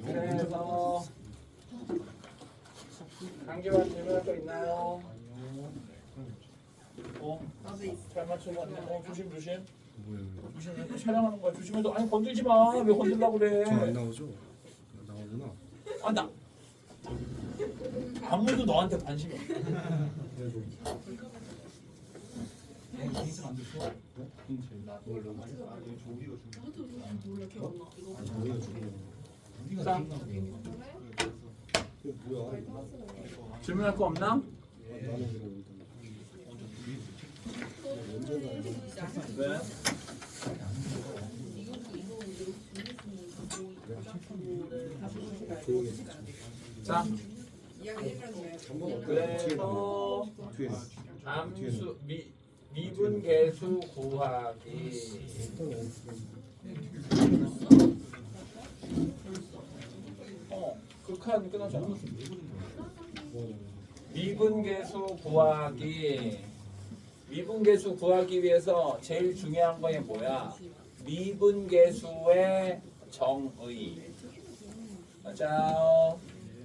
그래서 강지환 질문할 거 있나요? 나도 있어. 잘 맞추고 왔네. 조심 조심. 뭐예요? 조심. 촬영하는 거야. 조심해서. 아니 건들지 마. 왜 건들려고 그래? 저안 나오죠? 나오구나. 아 나. 아무도 너한테 관심이 없어. 그래도 나도 몰라 기억 안 나. 이거 자 이거 뭐야? 질문할 거 없나? 나는 그럼 왜? 조용히 자 이야기 해주세요. 한번 어떻게 그래서 뒤에 함수 미분계수 구하기. 극한 끝나잖아. 미분계수 구하기 위해서 제일 중요한 거에 뭐야? 미분계수의 정의. 맞아요.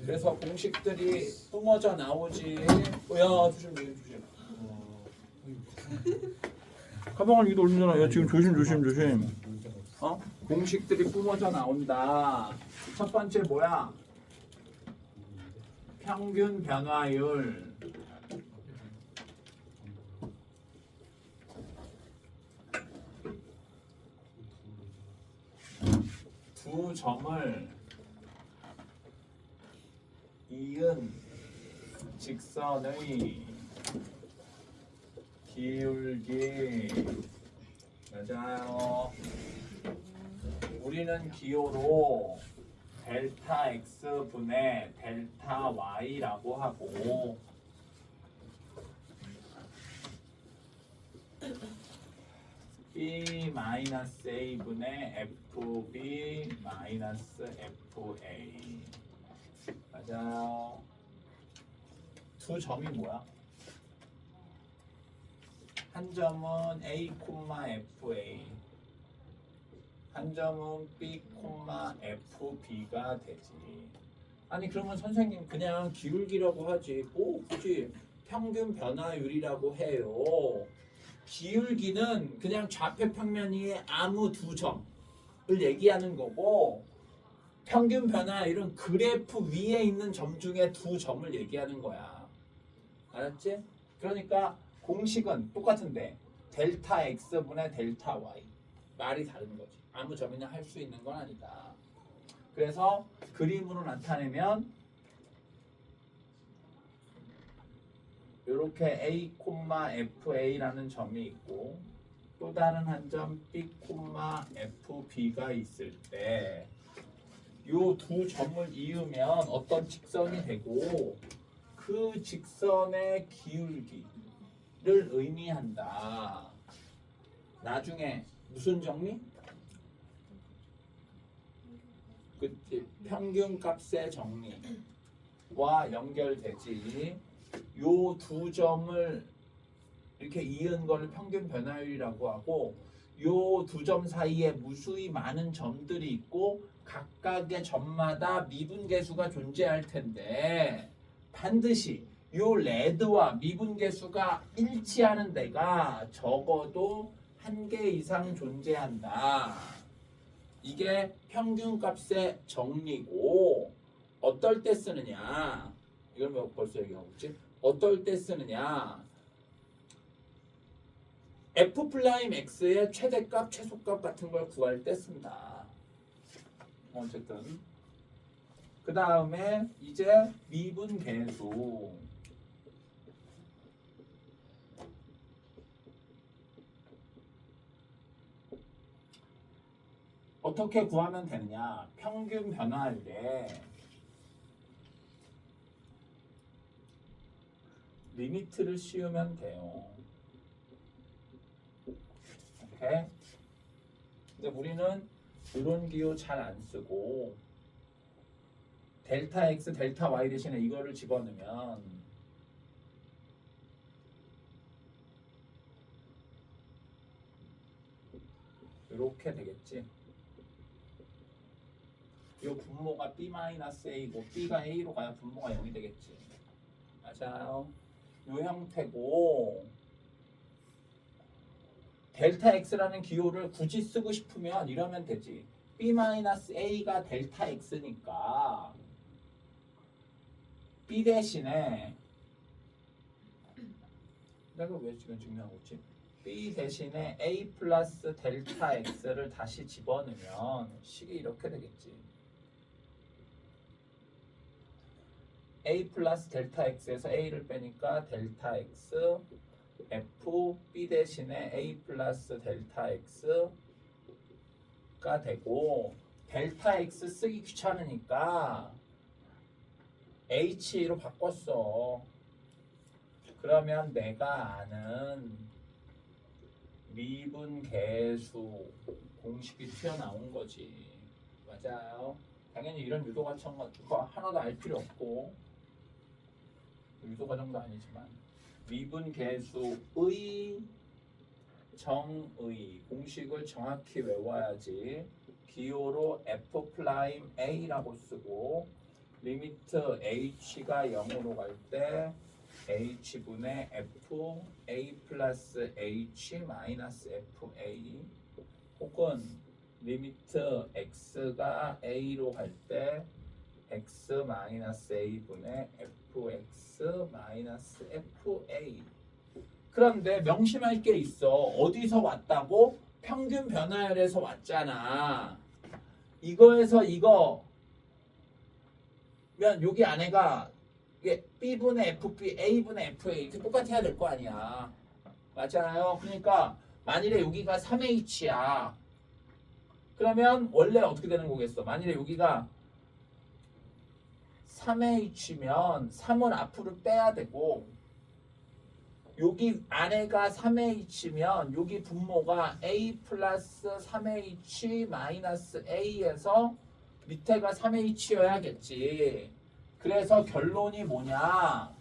그래서 공식들이 뿜어져 나오지. 야 조심. 가방을 이도 올리잖아. 야 지금 조심. 공식들이 뿜어져 나온다. 첫 번째 뭐야? 평균 변화율. 두 점을 이은 직선의 기울기. 맞아요. 우리는 기호로 델타 x 분의 델타 y라고 하고 b 마이너스 a 분의 fb 마이너스 fa. 맞아요. 두 점이 뭐야? 한 점은 a, fa, 한 점은 b, fb가 되지. 아니 그러면 선생님 그냥 기울기라고 하지 뭐 굳이 평균 변화율이라고 해요. 기울기는 그냥 좌표 평면 위에 아무 두 점을 얘기하는 거고, 평균 변화율은 그래프 위에 있는 점 중에 두 점을 얘기하는 거야. 알았지? 그러니까 공식은 똑같은데 델타 x분의 델타 y. 말이 다른 거지. 아무 점이나 할 수 있는 건 아니다. 그래서 그림으로 나타내면 이렇게 a, fa라는 점이 있고 또 다른 한 점 b, fb가 있을 때 이 두 점을 이으면 어떤 직선이 되고 그 직선의 기울기를 의미한다. 나중에 무슨 정리? 그치? 평균값의 정리와 연결되지. 요 두 점을 이렇게 이은 거를 평균 변화율이라고 하고, 요 두 점 사이에 무수히 많은 점들이 있고 각각의 점마다 미분계수가 존재할 텐데 반드시 요 레드와 미분계수가 일치하는 데가 적어도 한 개 이상 존재한다. 이게 평균값의 정리고, 어떨 때 쓰느냐? 이걸 뭐 벌써 얘기하고 있지? 어떨 때 쓰느냐? F'X의 최대값, 최소값 같은 걸 구할 때 쓴다. 어쨌든 그 다음에 이제 미분계수. 어떻게 구하면 되느냐? 평균 변화율에 리미트를 씌우면 돼요. 오케이? 근데 우리는 이런 기호 잘 안 쓰고 델타 x, 델타 y 대신에 이거를 집어넣으면 이렇게 되겠지. 요 분모가 b-a고 b가 a로 가야 분모가 0이 되겠지. 맞아요. 요 형태고 델타 x라는 기호를 굳이 쓰고 싶으면 이러면 되지. b-a가 델타 x니까 b 대신에 내가 왜 지금 증명하고 있지? b 대신에 a 플러스 델타 x를 다시 집어넣으면 식이 이렇게 되겠지. a 플러스 델타 x에서 a를 빼니까 델타 x f b 대신에 a 플러스 델타 x가 되고 델타 x 쓰기 귀찮으니까 h로 바꿨어. 그러면 내가 아는 미분계수 공식이 튀어나온 거지. 맞아요. 당연히 이런 유도과정 같은 거 하나도 알 필요 없고 유도과정도 아니지만 미분계수의 정의 공식을 정확히 외워야지. 기호로 f'a라고 쓰고 리미트 h가 0으로 갈 때 h분의 f a 플러스 h 마이너스 fa 혹은 리미트 x가 a로 갈 때 x 마이너스 a분의 fx 마이너스 fa. 그런데 명심할 게 있어. 어디서 왔다고? 평균 변화율에서 왔잖아. 이거에서 이거 면 여기 안에가 이게 b분의 fb, a분의 fa 이렇게 똑같아야 될 거 아니야. 맞아요. 그러니까 만일에 여기가 3h야. 그러면 원래 어떻게 되는 거겠어? 만일에 여기가 3h면 3은 앞으로 빼야 되고 여기 안에가 3h면 여기 분모가 a 플러스 3h 마이너스 a에서 밑에가 3h여야겠지. 그래서 결론이 뭐냐?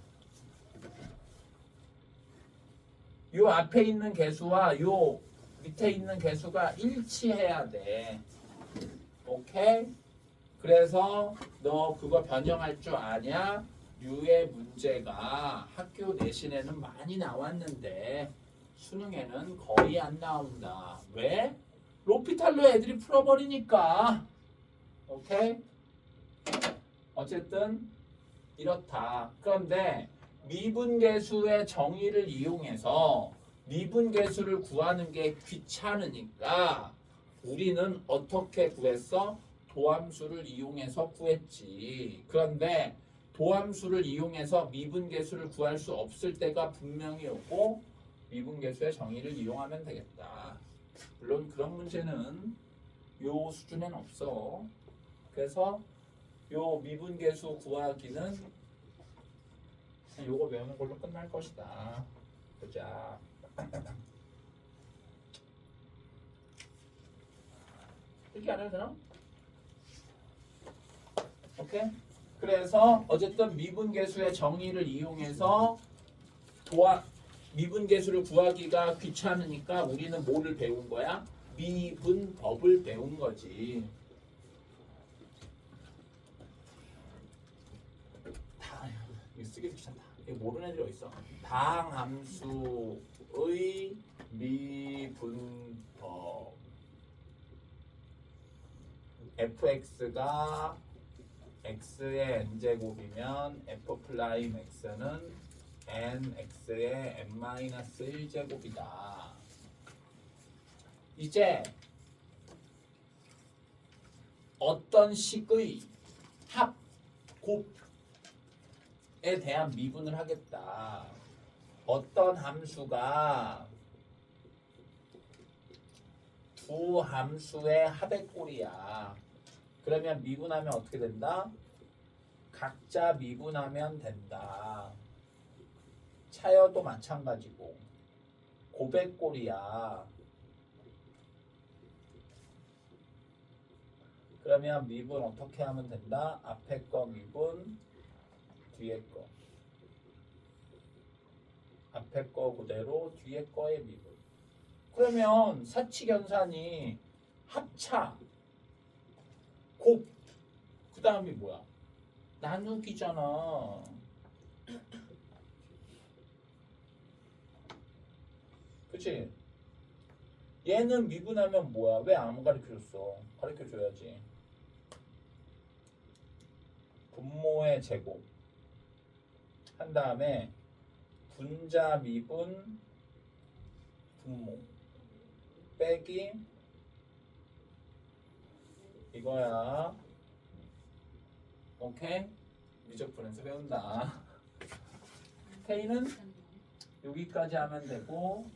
요 앞에 있는 개수와 요 밑에 있는 개수가 일치해야 돼. 오케이? 그래서 너 그거 변형할 줄 아냐? 유의 문제가 학교 내신에는 많이 나왔는데 수능에는 거의 안 나온다. 왜? 로피탈로 애들이 풀어버리니까. 오케이? 어쨌든 이렇다. 그런데 미분계수의 정의를 이용해서 미분계수를 구하는 게 귀찮으니까 우리는 어떻게 구했어? 도함수를 이용해서 구했지. 그런데 도함수를 이용해서 미분계수를 구할 수 없을 때가 분명히 오고 미분계수의 정의를 이용하면 되겠다. 물론 그런 문제는 요 수준엔 없어. 그래서 요 미분계수 구하기는 요거 외우는 걸로 끝날 것이다. 보자. 이렇게 안 해도 되나? 오케이? 그래서 어쨌든 미분계수의 정의를 이용해서 미분계수를 구하기가 귀찮으니까 우리는 뭐를 배운 거야? 미분법을 배운 거지. 이거 쓰기도 귀찮다. 이거 모르는 애들이 어딨어? 당함수의 미분법 fx가 x의 n제곱이면 f 프라임 x는 nx의 n-1제곱이다. 이제 어떤 식의 합, 곱에 대한 미분을 하겠다. 어떤 함수가 두 함수의 합의 꼴이야. 그러면 미분하면 어떻게 된다? 각자 미분하면 된다. 차여도 마찬가지고 곱의 꼴이야. 그러면 미분 어떻게 하면 된다? 앞에 거 미분, 뒤에 거. 앞에 거 그대로, 뒤에 거의 미분. 그러면 사칙연산이 합차, 곱 다음이 뭐야? 나누기잖아. 그치? 얘는 미분하면 뭐야? 왜 안 가르쳐줬어? 가르쳐줘야지. 분모의 제곱 한 다음에 분자 미분 분모 빼기 이거야. 오케이? 미적분에서 배운다. K는 여기까지 하면 되고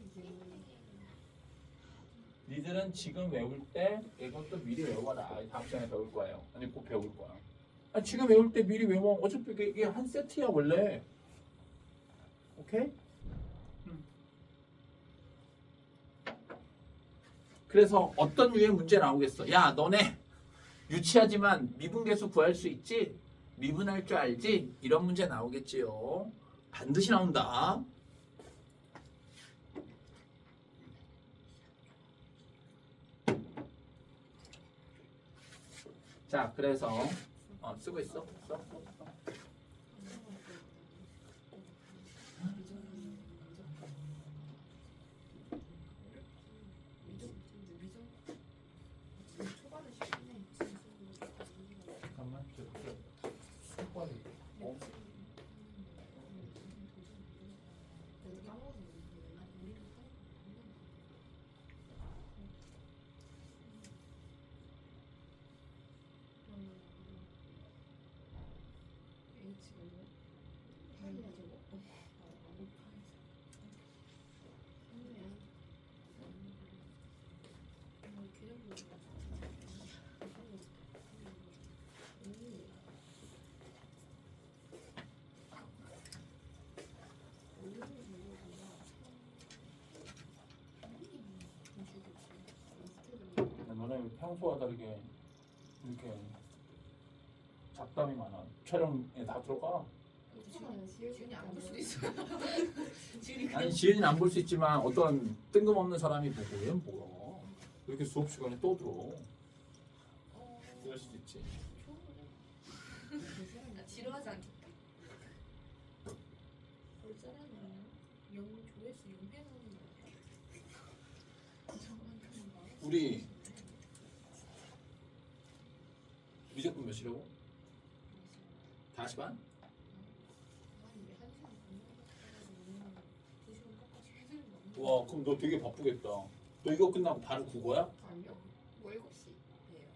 니들은 지금 외울 때 이것도 미리 외워라. 다음 시간에 배울 거예요. 아니 꼭 배울 거야. 아, 지금 외울 때 미리 외워. 어차피 이게 한 세트야 원래. 오케이? 그래서 어떤 류의 문제 나오겠어? 야 너네 유치하지만 미분계수 구할 수 있지? 미분할 줄 알지? 이런 문제 나오겠지요. 반드시 나온다. 자, 그래서 쓰고 있어. 써. 잠깐만. 너네 평소와 다르게 이렇게 잡담이 많아. 촬영에 다 들어가. 지은이 안 볼 수도 있어요. 지은이 아니 지은이는 안 볼 수 있지만 어떤 뜬금없는 사람이 보고 얘는 뭐야? 이렇게 수업 시간에 또 들어. 그럴 수도 있지. 지루하지 않겠다. 볼짜라는 조회수 600만 우리 미적분 몇이라고? 5시 반? 와 그럼 너 되게 바쁘겠다. 너 이거 끝나고 바로 국어야? 아니요. 뭐 7시예요.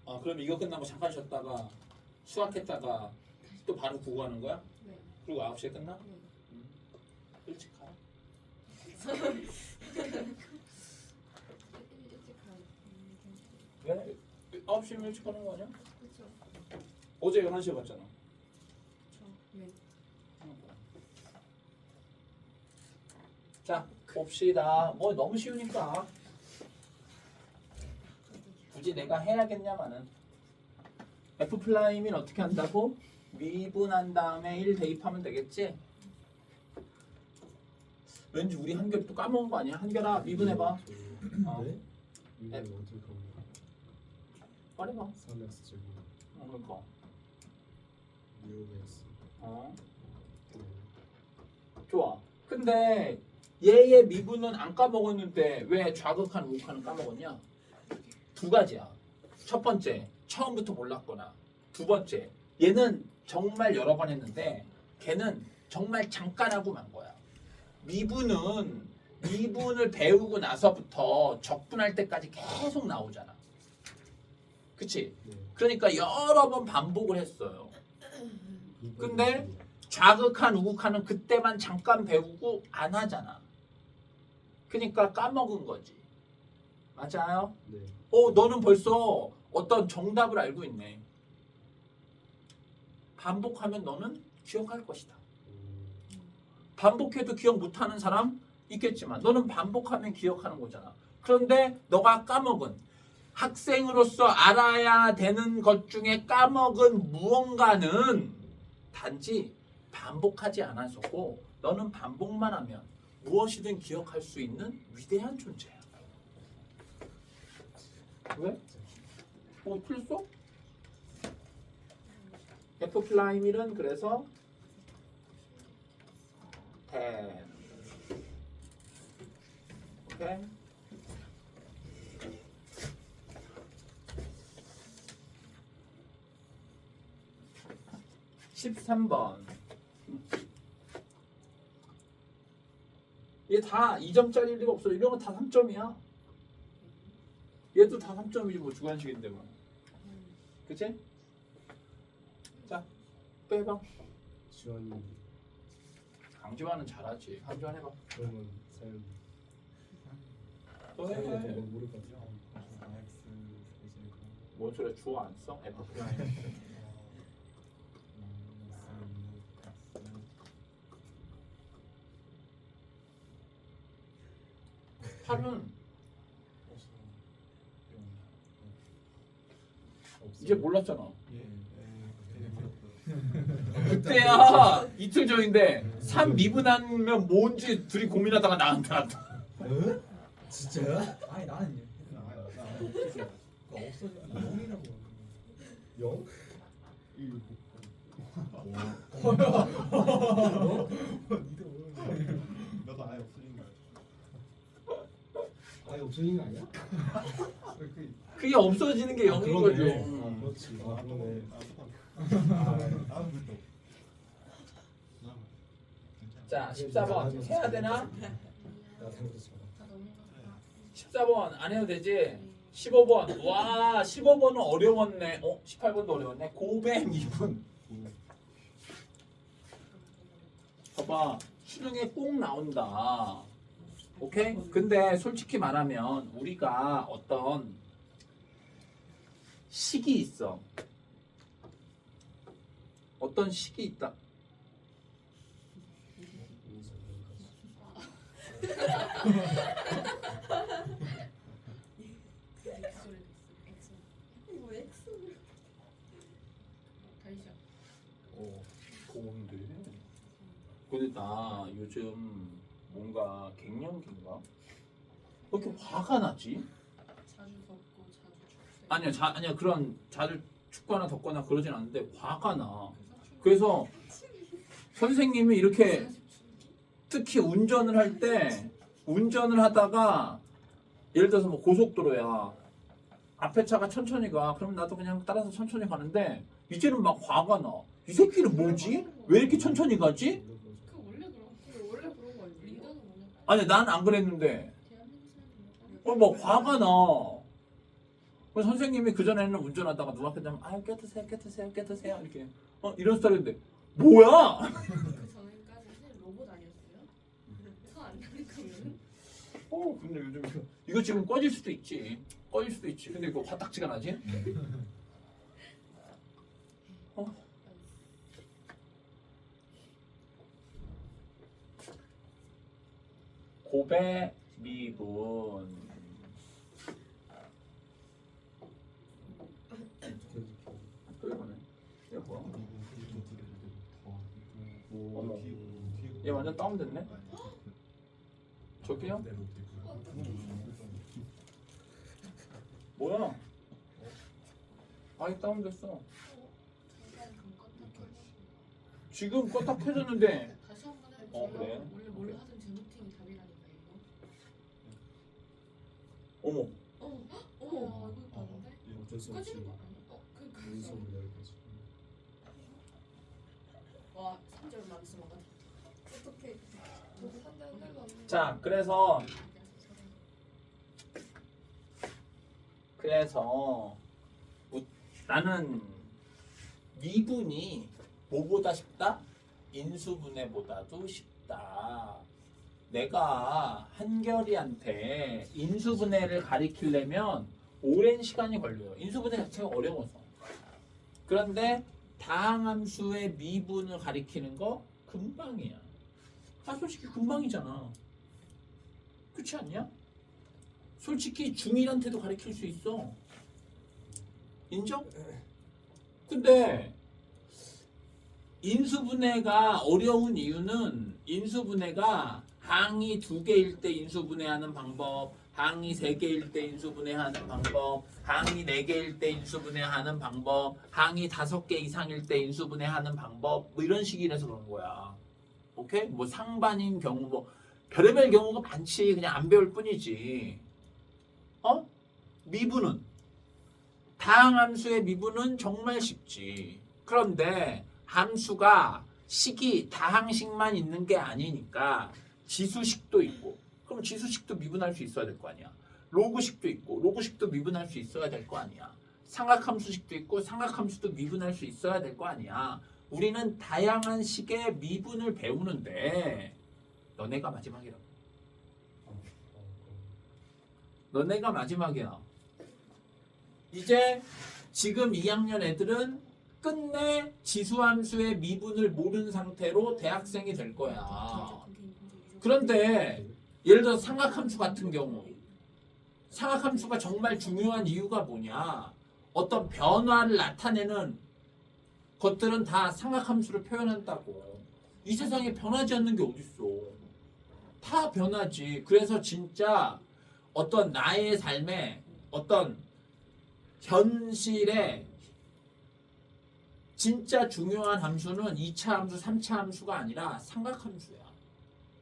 아 그럼 이거 끝나고 잠깐 쉬었다가 수학했다가 또 바로 국어하는 거야? 네. 그리고 9시에 끝나? 네. 일찍 가. 왜? 9시면 일찍 가는 거 아니야? 그렇죠. 어제 11시에 봤잖아. 그렇죠. 네. 자 봅시다. 뭐 너무 쉬우니까 굳이 내가 해야겠냐마는 F 플라임은 어떻게 한다고? 미분한 다음에 1 대입하면 되겠지? 왠지 우리 한결이 또 까먹은 거 아니야? 한결아 미분해봐. 어. 네? 이거 어떻게 가면 빨리 봐. 3x 제곱 그러니까. 6x 좋아. 근데 얘의 미분은 안 까먹었는데 왜 좌극한 우극한은 까먹었냐? 두 가지야. 첫 번째, 처음부터 몰랐거나. 두 번째, 얘는 정말 여러 번 했는데 걔는 정말 잠깐 하고 만 거야. 미분을 배우고 나서부터 적분할 때까지 계속 나오잖아. 그치? 네. 그러니까 여러 번 반복을 했어요. 근데 좌극한 우극한은 그때만 잠깐 배우고 안 하잖아. 그러니까 까먹은 거지. 맞아요? 네. 너는 벌써 어떤 정답을 알고 있네. 반복하면 너는 기억할 것이다. 반복해도 기억 못하는 사람 있겠지만 너는 반복하면 기억하는 거잖아. 그런데 너가 까먹은 학생으로서 알아야 되는 것 중에 까먹은 무언가는 단지 반복하지 않아서고 너는 반복만 하면 무엇이든 기억할 수 있는 위대한 존재야. 왜? 틀렸어? F 플라임일은 그래서 10. 오케이? (13번) 얘 다 2점짜리일 리가 없어. 이런 거 다 3점이야. 얘도 다 3점이지 뭐 주관식인데 뭐. 그치? 자, 또 해봐. 지원이 강지환은 잘하지. 강지환 해봐. 그러면 사연 또 해. 사연이 뭐 모를 것 같아. 뭔 소리야? 주어 안 써? F 플라임. 8은 이제 몰랐잖아. 그때야 이틀 전인데 3 미분하면 뭔지 둘이 고민하다가 나한테 왔다. 진짜야? 아니 나는 없어져. 0이라고. 0? 나도 아예 없어진 거야. 아예 없어진 거 아니야? 그게 없어지는 게 0인 거죠. 아 그렇지. 아 그러네. 자 14번 해야 되나? 나 잘못했어. 다 넘어가. 14번 안 해도 되지? 15번 와 15번은 어려웠네. 18번도 어려웠네. 고배 미분. 봐봐 수능에 꼭 나온다. 오케이? 근데 솔직히 말하면 우리가 어떤 식이 있어. 어떤 식이 있다. 뭐 X를 다시 시작. 좋은데. 근데 나 요즘 뭔가 갱년기인가? 왜 이렇게 화가 나지? 자주 덥고 자주 춥고. 아니야 그런 자주 춥거나 덥거나 그러진 않는데 화가 나. 그래서 선생님이 이렇게 특히 운전을 할 때 운전을 하다가 예를 들어서 뭐 고속도로야 앞에 차가 천천히 가 그럼 나도 그냥 따라서 천천히 가는데 이제는 막 화가 나. 이 새끼는 뭐지? 왜 이렇게 천천히 가지? 그 원래 그런 거 아니에요? 민간은 원래 아니 난 안 그랬는데 대한민국 사람들은 막 화가 나. 그래서 선생님이 그 전에는 운전하다가 누가 앞에 되면 아유 껴드세요 이렇게 이런 스타일인데 뭐야? 그 전에까지 사실 로봇 아니었어요? 차안 나는 거면은 근데 요즘 이거 지금 꺼질 수도 있지. 근데 이거 화딱지가 나지? 고배 미분. 또 이거네. 얘 뭐야? 어머. 얘 완전 다운됐네. 저기요? 뭐야? 아이 다운됐어. 잠깐 그럼 껐다 지금 껐다 켜졌는데. 다시 한 번 해볼게요. 그래? 원래 뭘 하든 제 루틴이 답이라니까 이거. 어머. 어머 이거 봤는데? 어쩔 수 없이 꺼지는 거 아니야? 그러니까 눈썹을 내는 거지. 와 3절 만수 먹었다. 어떻게 저도 산지 한 달도 안 됐는데. 자, 그래서 나는 미분이 뭐보다 쉽다? 인수분해보다도 쉽다. 내가 한결이한테 인수분해를 가리키려면 오랜 시간이 걸려요. 인수분해 자체가 어려워서. 그런데 다항함수의 미분을 가리키는 거 금방이야. 솔직히 금방이잖아. 그렇지 않냐? 솔직히 중1한테도 가르칠 수 있어. 인정? 근데 인수분해가 어려운 이유는 인수분해가 항이 2개일 때 인수분해하는 방법, 항이 3개일 때 인수분해하는 방법, 항이 4개일 때 인수분해하는 방법, 항이 5개 이상일 때 인수분해하는 방법, 뭐 이런 식이라서 그런 거야. 오케이? 뭐 상반인 경우 뭐 별의별 경우가 많지. 그냥 안 배울 뿐이지. 미분은 다항함수의 미분은 정말 쉽지. 그런데 함수가 식이 다항식만 있는 게 아니니까 지수식도 있고, 그럼 지수식도 미분할 수 있어야 될 거 아니야. 로그식도 있고, 로그식도 미분할 수 있어야 될 거 아니야. 삼각함수식도 있고, 삼각함수도 미분할 수 있어야 될 거 아니야. 우리는 다양한 식의 미분을 배우는데 너네가 마지막이라고. 너네가 마지막이야. 이제 지금 2학년 애들은 끝내 지수함수의 미분을 모르는 상태로 대학생이 될 거야. 그런데 예를 들어 삼각함수 같은 경우, 삼각함수가 정말 중요한 이유가 뭐냐? 어떤 변화를 나타내는 것들은 다 삼각함수를 표현한다고. 이 세상에 변하지 않는 게 어딨어. 다 변하지. 그래서 진짜 어떤 나의 삶에 어떤 현실에 진짜 중요한 함수는 2차 함수, 3차 함수가 아니라 삼각함수야.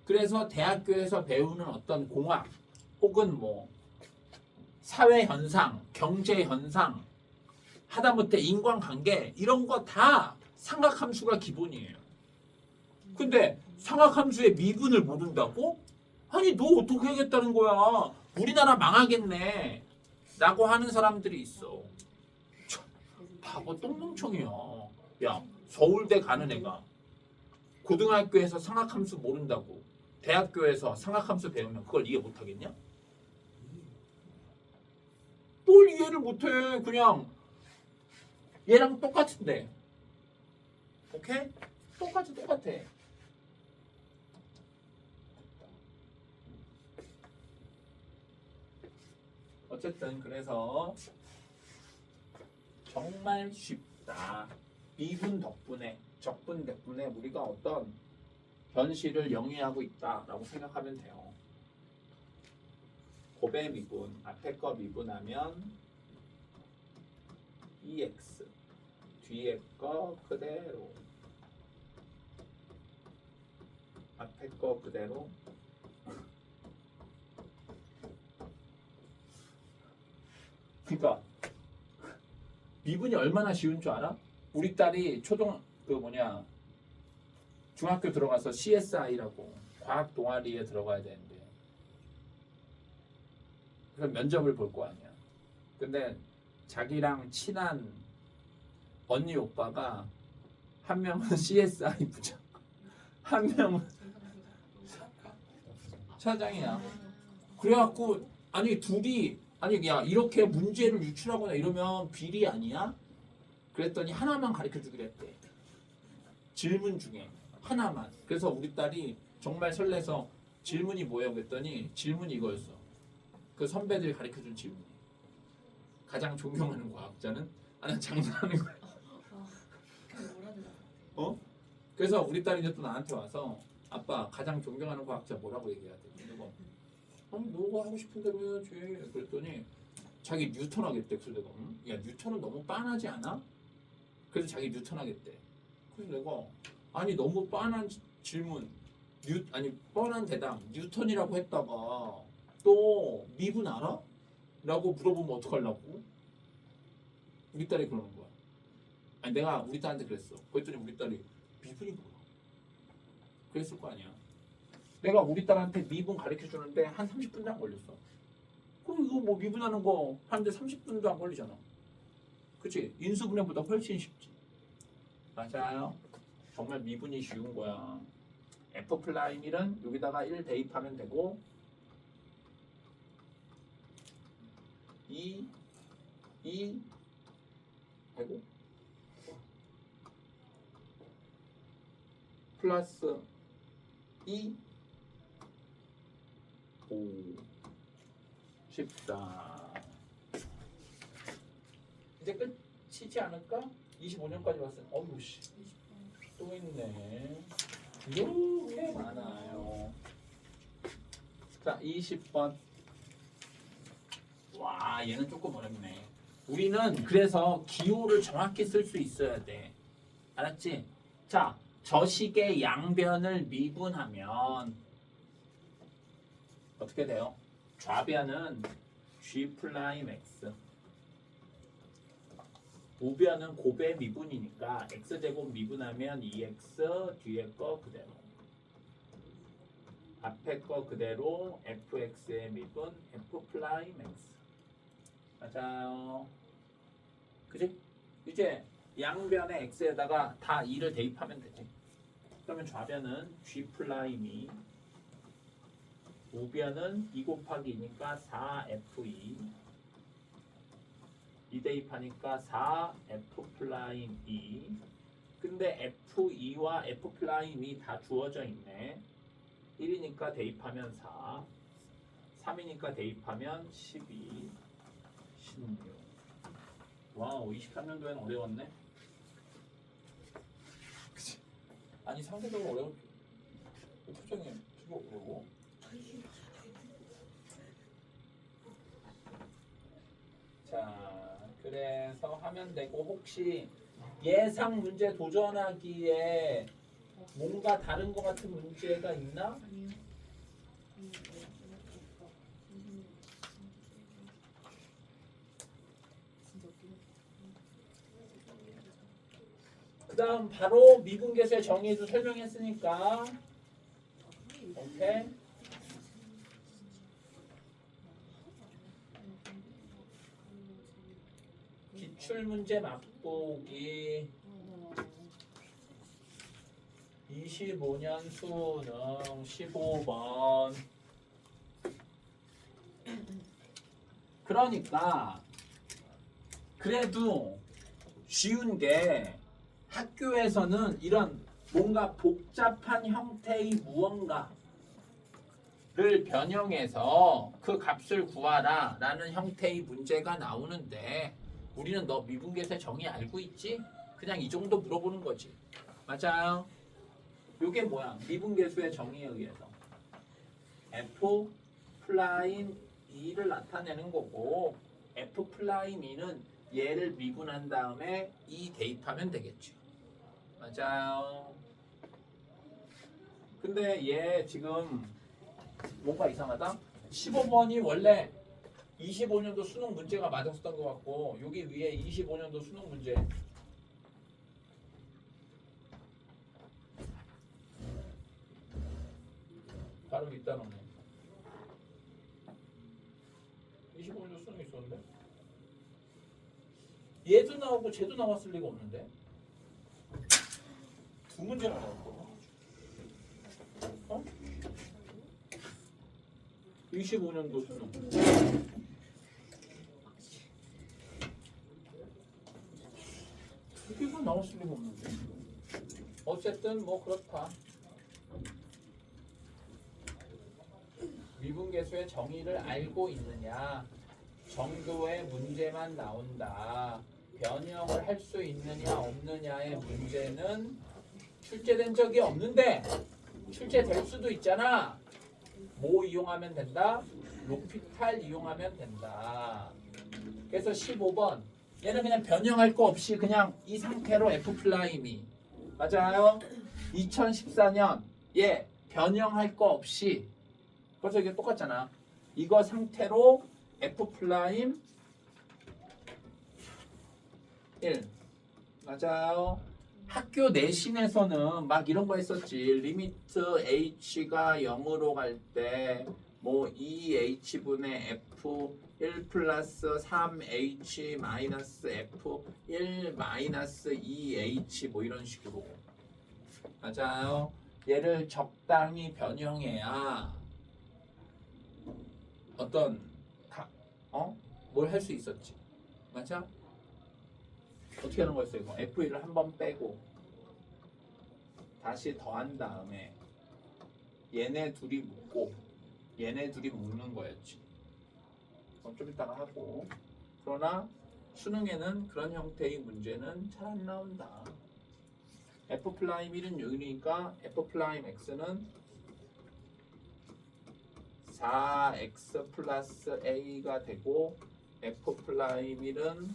그래서 대학교에서 배우는 어떤 공학 혹은 뭐 사회 현상, 경제 현상, 하다못해 인간관계 이런 거 다 삼각함수가 기본이에요. 근데 삼각함수의 미분을 모른다고? 아니 너 어떻게 하겠다는 거야? 우리나라 망하겠네 라고 하는 사람들이 있어. 바보 똥멍청이야. 야, 서울대 가는 애가 고등학교에서 삼각함수 모른다고 대학교에서 삼각함수 배우면 그걸 이해 못하겠냐? 뭘 이해를 못해. 그냥 얘랑 똑같은데. 오케이? 똑같아. 어쨌든 그래서 정말 쉽다. 미분 덕분에, 적분 덕분에 우리가 어떤 현실을 영위하고 있다라고 생각하면 돼요. 곱의 미분, 앞에 거 미분하면 EX, 뒤에 거 그대로, 앞에 거 그대로. 그러니까 미분이 얼마나 쉬운 줄 알아? 우리 딸이 중학교 들어가서 CSI라고 과학 동아리에 들어가야 되는데, 그럼 면접을 볼 거 아니야. 근데 자기랑 친한 언니 오빠가 한 명은 CSI 부장, 한 명은 차장이야. 그래갖고 아니 둘이 아니 야 이렇게 문제를 유출하거나 이러면 비리 아니야? 그랬더니 하나만 가르쳐 주기로 했대. 질문 중에 하나만. 그래서 우리 딸이 정말 설레서 질문이 뭐예요? 그랬더니 질문이 이거였어. 그 선배들이 가르쳐 준 질문이. 가장 존경하는 과학자는? 아니 장난하는 거야. 그래서 우리 딸이 이제 또 나한테 와서 아빠 가장 존경하는 과학자 뭐라고 얘기해야 돼? 내가 아니 너가 하고 싶은 대로 해야지. 그랬더니 자기 뉴턴 하겠대. 그래서 내가 야 뉴턴은 너무 빤하지 않아? 그래서 자기 뉴턴 하겠대. 그래서 내가 아니 너무 빤한 질문 뻔한 대답 뉴턴이라고 했다가 또 미분 알아? 라고 물어보면 어떡하려고? 우리 딸이 그러는 거야. 아니 내가 우리 딸한테 그랬어. 그랬더니 우리 딸이 미분이 뭐야? 그랬을 거 아니야. 내가 우리 딸한테 미분 가르쳐 주는데 한 30분도 안 걸렸어. 그럼 이거 뭐 미분하는 거 하는데 30분도 안 걸리잖아. 그치? 인수분해보다 훨씬 쉽지. 맞아요. 정말 미분이 쉬운 거야. F'1은 여기다가 1 대입하면 되고 2 되고 플러스 2 5 14 이제 끝이지 않을까? 25년까지 왔어요. 어휴 씨. 또 있네. 이렇게 많아요. 자, 20번. 와, 얘는 조금 어렵네. 우리는 그래서 기호를 정확히 쓸 수 있어야 돼. 알았지? 자, 저식의 양변을 미분하면 어떻게 돼요? 좌변은 G 플라임 X, 우변은 곱의 미분이니까 X제곱 미분하면 2X, 뒤에 거 그대로, 앞에 거 그대로 fx의 미분 f 플라임 x. 맞아요. 그지? 이제 양변의 x에다가 다 2를 대입하면 되지. 그러면 좌변은 g 플라임이, 우변은 2 곱하기 2니까 4f2, 2 대입하니까 4f 플라임 2. 근데 f2와 f 플라임 2 다 주어져 있네. 1이니까 대입하면 4, 3이니까 대입하면 12, 16. 와우, 23년도엔 어려웠네. 그치? 아니 상대적으로 어려운 표정이 되게 어려워. 자, 그래서 하면 되고, 혹시 예상 문제 도전하기에 뭔가 다른 것 같은 문제가 있나? 아니요. 그 다음 바로 미분계수의 정의도 설명했으니까 오케이. 기출문제 맛보기 25년 수능 15번. 그러니까 그래도 쉬운 게 학교에서는 이런 뭔가 복잡한 형태의 무언가를 변형해서 그 값을 구하라 라는 형태의 문제가 나오는데, 우리는 너 미분계수의 정의 알고 있지? 그냥 이 정도 물어보는 거지. 맞아요. 요게 뭐야? 미분계수의 정의에 의해서 f 플라임 2를 나타내는 거고, f 플라임 2는 얘를 미분한 다음에 2 대입하면 되겠죠. 맞아요. 근데 얘 지금 뭔가 이상하다? 15번이 원래 25년도 수능 문제가 맞았었던 것 같고, 여기 위에 25년도 수능 문제 바로 윗단 오네. 25년도 수능 있었는데? 얘도 나오고 쟤도 나왔을 리가 없는데? 두 문제나 나왔거든. 어? 25년도 수능. 두 개가 나왔을 리가 없는데? 어쨌든 뭐 그렇다. 미분계수의 정의를 알고 있느냐 정도의 문제만 나온다. 변형을 할 수 있느냐 없느냐의 문제는 출제된 적이 없는데 출제될 수도 있잖아. 뭐 이용하면 된다? 로피탈 이용하면 된다. 그래서 15번 얘는 그냥 변형할 거 없이 그냥 이 상태로 F 플라임이, 맞아요. 2014년 얘 변형할 거 없이, 벌써 이게 똑같잖아. 이거 상태로 F 플라임 1. 맞아요. 학교 내신에서는 막 이런 거 했었지. 리미트 h가 0으로 갈 때 뭐 2h분의 f 1 플러스 3h 마이너스 f 1 마이너스 2h 뭐 이런 식으로. 맞아요. 얘를 적당히 변형해야 어떤 뭘 할 수 있었지. 맞아? 어떻게 하는 거였어요? 이거 F1을 한 번 빼고 다시 더한 다음에 얘네 둘이 묶고 얘네 둘이 묶는 거였지. 좀 이따가 하고. 그러나 수능에는 그런 형태의 문제는 잘 안 나온다. F 플라임 1은 6이니까 F 플라임 X는 4X 플러스 A가 되고, F'1은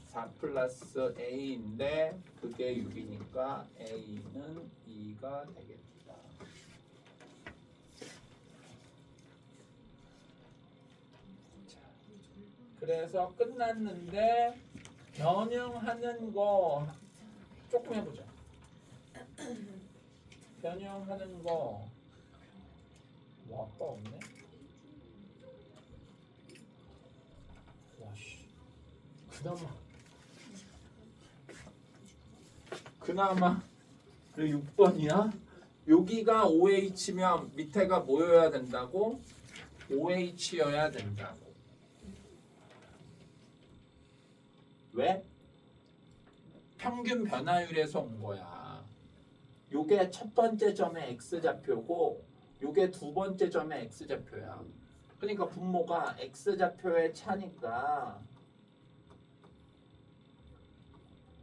4 플러스 A인데 그게 6이니까 A는 2가 되겠다. 자, 그래서 끝났는데 변형하는 거 조금 해보자. 변형하는 거 뭐 아빠 없네? 와씨 그나마 그 6번이야? 여기가 OH면 밑에가 뭐여야 된다고? OH여야 된다고. 왜? 평균 변화율에서 온 거야. 요게 첫 번째 점의 X좌표고 요게 두 번째 점의 X좌표야. 그러니까 분모가 X좌표의 차니까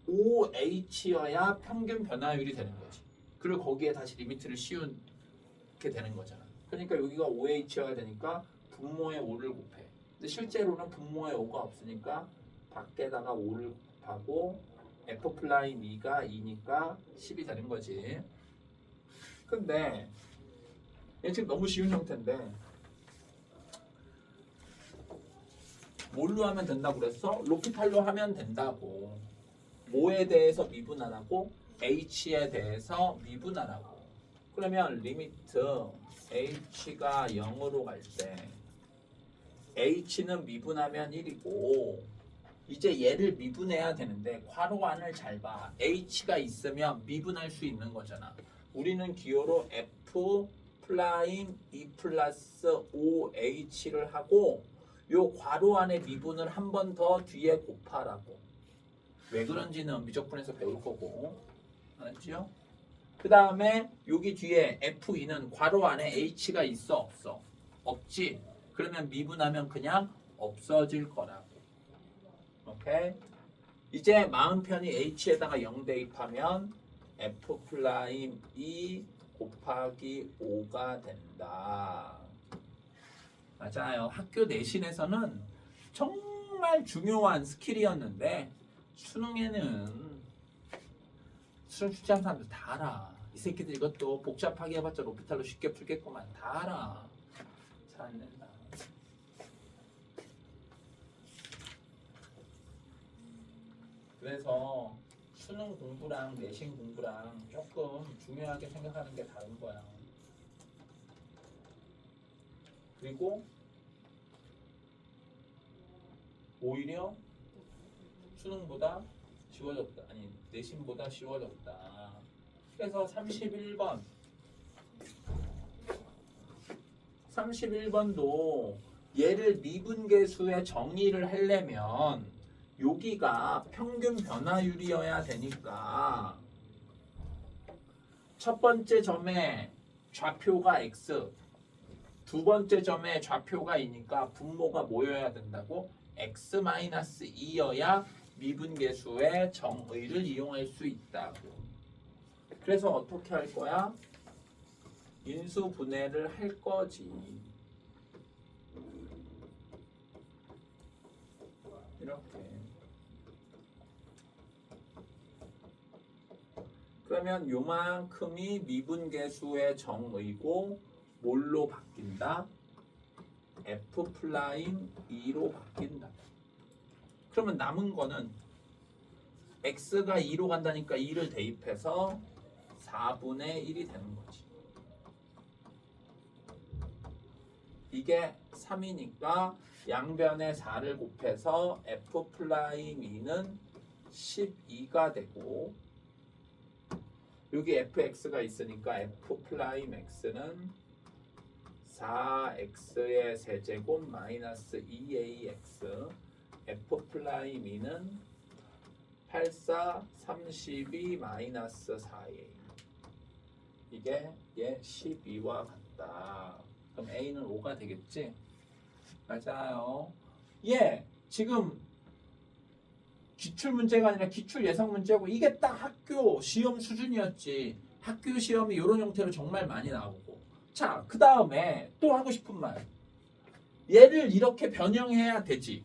OH여야 평균 변화율이 되는 거지. 그리고 거기에 다시 리미트를 씌우게 되는 거잖아. 그러니까 여기가 OH여야 되니까 분모에 5를 곱해. 근데 실제로는 분모에 5가 없으니까 밖에다가 5를 곱하고 F'2가 2니까 10이 되는 거지. 근데 얘 지금 너무 쉬운 형태인데 뭘로 하면 된다고 그랬어? 로피탈로 하면 된다고. 뭐에 대해서 미분 안 하고 H에 대해서 미분 안 하고. 그러면 리미트 H가 0으로 갈 때 H는 미분하면 1이고 이제 얘를 미분해야 되는데 괄호 안을 잘 봐. H가 있으면 미분할 수 있는 거잖아. 우리는 기호로 F 플라임 2 플러스 5H를 하고 요 괄호 안에 미분을 한 번 더 뒤에 곱하라고. 왜 그런지는 미적분에서 배울 거고. 알았죠? 그 다음에 여기 뒤에 F2는 괄호 안에 H가 있어 없어? 없지? 그러면 미분하면 그냥 없어질 거라고. 오케이? 이제 마음편이 H에다가 0 대입하면 F'2 곱하기 5가 된다. 맞아요. 학교 내신에서는 정말 중요한 스킬이었는데 수능에는 수능 출제한 사람들 다 알아. 이 새끼들 이것도 복잡하게 해봤자 로피탈로 쉽게 풀겠구만. 다 알아. 잘 안 된다. 그래서 수능 공부랑 내신 공부랑 조금 중요하게 생각하는 게 다른 거야. 그리고 오히려 수능보다 쉬워졌다. 아니 내신보다 쉬워졌다. 그래서 31번도 얘를 미분계수의 정의를 하려면 여기가 평균 변화율이어야 되니까 첫 번째 점에 좌표가 X, 두 번째 점에 좌표가 2니까 분모가 뭐여야 된다고? X-2여야 미분계수의 정의를 이용할 수 있다고. 그래서 어떻게 할 거야? 인수분해를 할 거지. 이렇게. 그러면 요만큼이 미분계수의 정의고 뭘로 바뀐다? F'2로 바뀐다. 그러면 남은 거는 X가 2로 간다니까 2를 대입해서 4분의 1이 되는 거지. 이게 3이니까 양변에 4를 곱해서 F'2는 12가 되고 여기 fx가 있으니까 f'x는 4x의 세제곱 마이너스 2ax f'2는 84, 32 마이너스 4a 이게 얘 12와 같다. 그럼 a는 5가 되겠지? 맞아요. 얘 지금 기출 문제가 아니라 기출 예상 문제고 이게 딱 학교 시험 수준이었지. 학교 시험이 이런 형태로 정말 많이 나오고. 자, 그 다음에 또 하고 싶은 말. 얘를 이렇게 변형해야 되지.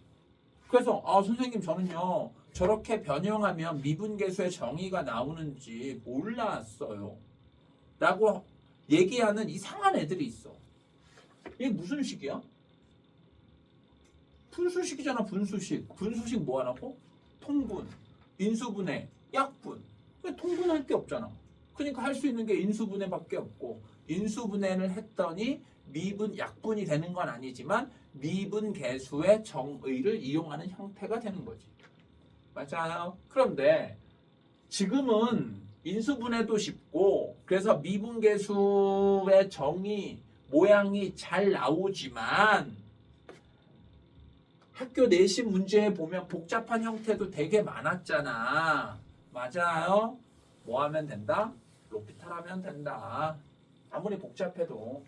그래서 선생님 저는요 저렇게 변형하면 미분계수의 정의가 나오는지 몰랐어요 라고 얘기하는 이상한 애들이 있어. 이게 무슨 식이야? 분수식이잖아. 분수식. 분수식 뭐 하라고? 통분, 인수분해, 약분. 왜 통분할 게 없잖아. 그러니까 할 수 있는 게 인수분해밖에 없고 인수분해를 했더니 미분, 약분이 되는 건 아니지만 미분계수의 정의를 이용하는 형태가 되는 거지. 맞아요. 그런데 지금은 인수분해도 쉽고 그래서 미분계수의 정의 모양이 잘 나오지만 학교 내신 문제에 보면 복잡한 형태도 되게 많았잖아. 맞아요. 뭐 하면 된다? 로피탈 하면 된다. 아무리 복잡해도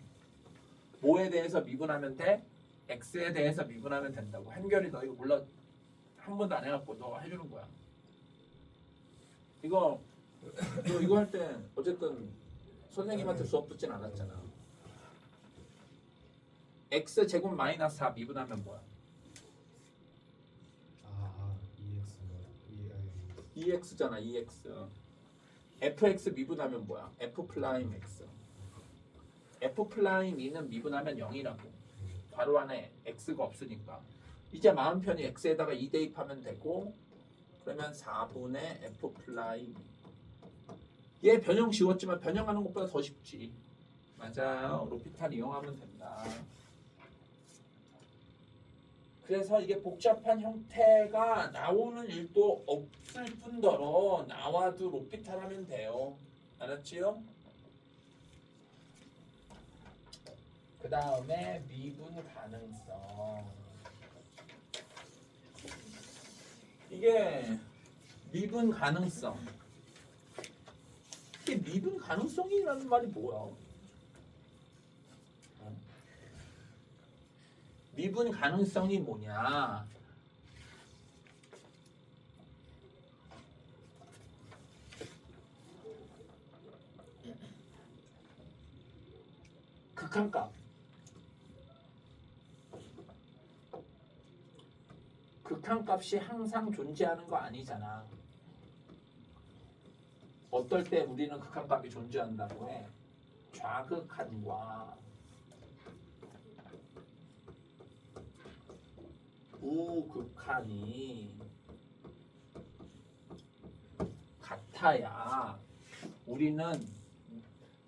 뭐에 대해서 미분하면 돼? x에 대해서 미분하면 된다고. 한결이 너 이거 몰라 한 번도 안 해갖고 너 해주는 거야. 이거 할 때 어쨌든 선생님한테 수업 듣진 않았잖아. x 제곱 마이너스 4 미분하면 뭐야? EX잖아. EX. FX 미분하면 뭐야? F 플라임 X. F 플라임 2는 미분하면 0이라고. 괄호 안에 X가 없으니까. 이제 마음 편히 X에다가 2 대입하면 되고 그러면 4분의 F 플라임. 얘 변형 쉬웠지만 변형하는 것보다 더 쉽지. 맞아요. 로피탈 이용하면 된다. 그래서 이게 복잡한 형태가 나오는 일도 없을 뿐더러 나와도 로피탈 하면 돼요. 알았지요? 그 다음에 미분 가능성. 이게 미분 가능성. 이게 미분 가능성이라는 말이 뭐야? 미분 가능성이 뭐냐? 극한값. 극한값이 항상 존재하는 거 아니잖아. 어떨 때 우리는 극한값이 존재한다고 해? 좌극한과 우극한이 같아야 우리는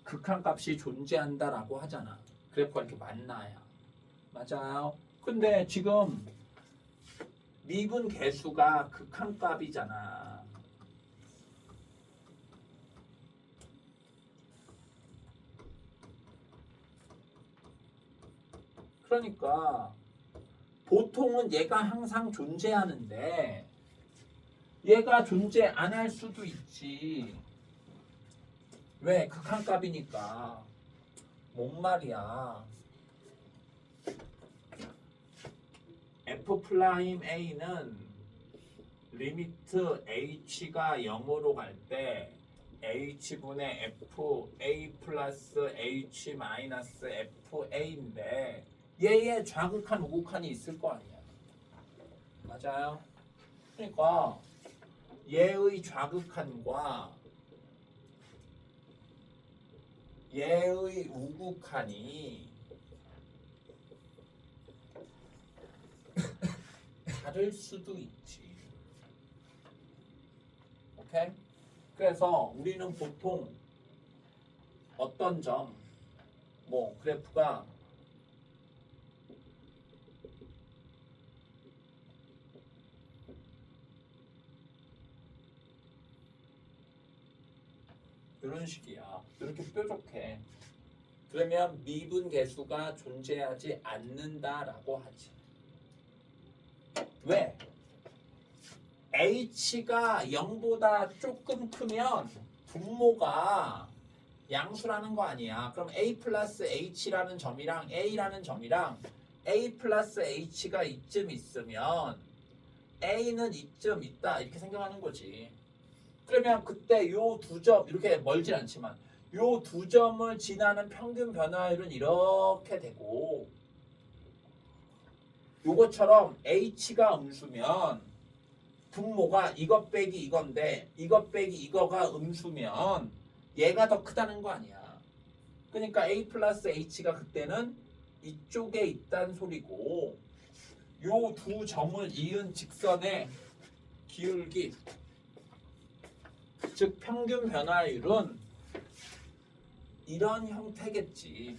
극한값이 존재한다라고 하잖아. 그래프가 이렇게 만나야. 맞아요. 근데 지금 미분 계수가 극한값이잖아. 그러니까 보통은 얘가 항상 존재하는데 얘가 존재 안 할 수도 있지. 왜? 극한값이니까. 뭔 말이야. F 플라임 A는 리미트 H가 0으로 갈 때 H분의 F A 플러스 H 마이너스 F A인데 얘의 좌극한 우극한이 있을 거 아니야. 맞아요. 그러니까 얘의 좌극한과 얘의 우극한이 다를 수도 있지. 오케이? 그래서 우리는 보통 어떤 점, 뭐 그래프가 이런 식이야. 이렇게 뾰족해. 그러면 미분 계수가 존재하지 않는다라고 하지. 왜? H가 0보다 조금 크면 분모가 양수라는 거 아니야. 그럼 A 플러스 H라는 점이랑 A라는 점이랑 A 플러스 H가 이쯤 있으면 A는 이쯤 있다 이렇게 생각하는 거지. 그러면 그때 요 두 점 이렇게 멀진 않지만 요 두 점을 지나는 평균 변화율은 이렇게 되고 요것처럼 h가 음수면 분모가 이것 빼기 이건데 이것 빼기 이거가 음수면 얘가 더 크다는 거 아니야. 그러니까 a 플러스 h가 그때는 이쪽에 있단 소리고 요 두 점을 이은 직선의 기울기 즉 평균 변화율은 이런 형태겠지.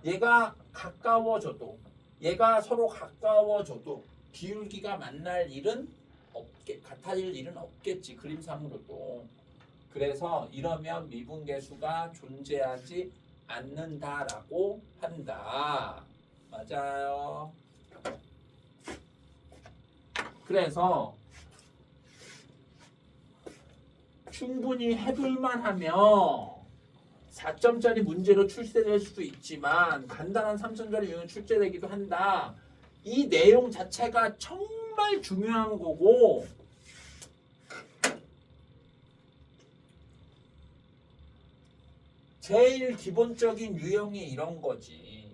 얘가 가까워져도 얘가 서로 가까워져도 기울기가 만날 일은 같아질 일은 없겠지. 그림상으로도. 그래서 이러면 미분계수가 존재하지 않는다라고 한다. 맞아요. 그래서 충분히 해볼만 하면 4점짜리 문제로 출제될 수도 있지만 간단한 3점짜리 유형은 출제되기도 한다. 이 내용 자체가 정말 중요한 거고 제일 기본적인 유형이 이런 거지.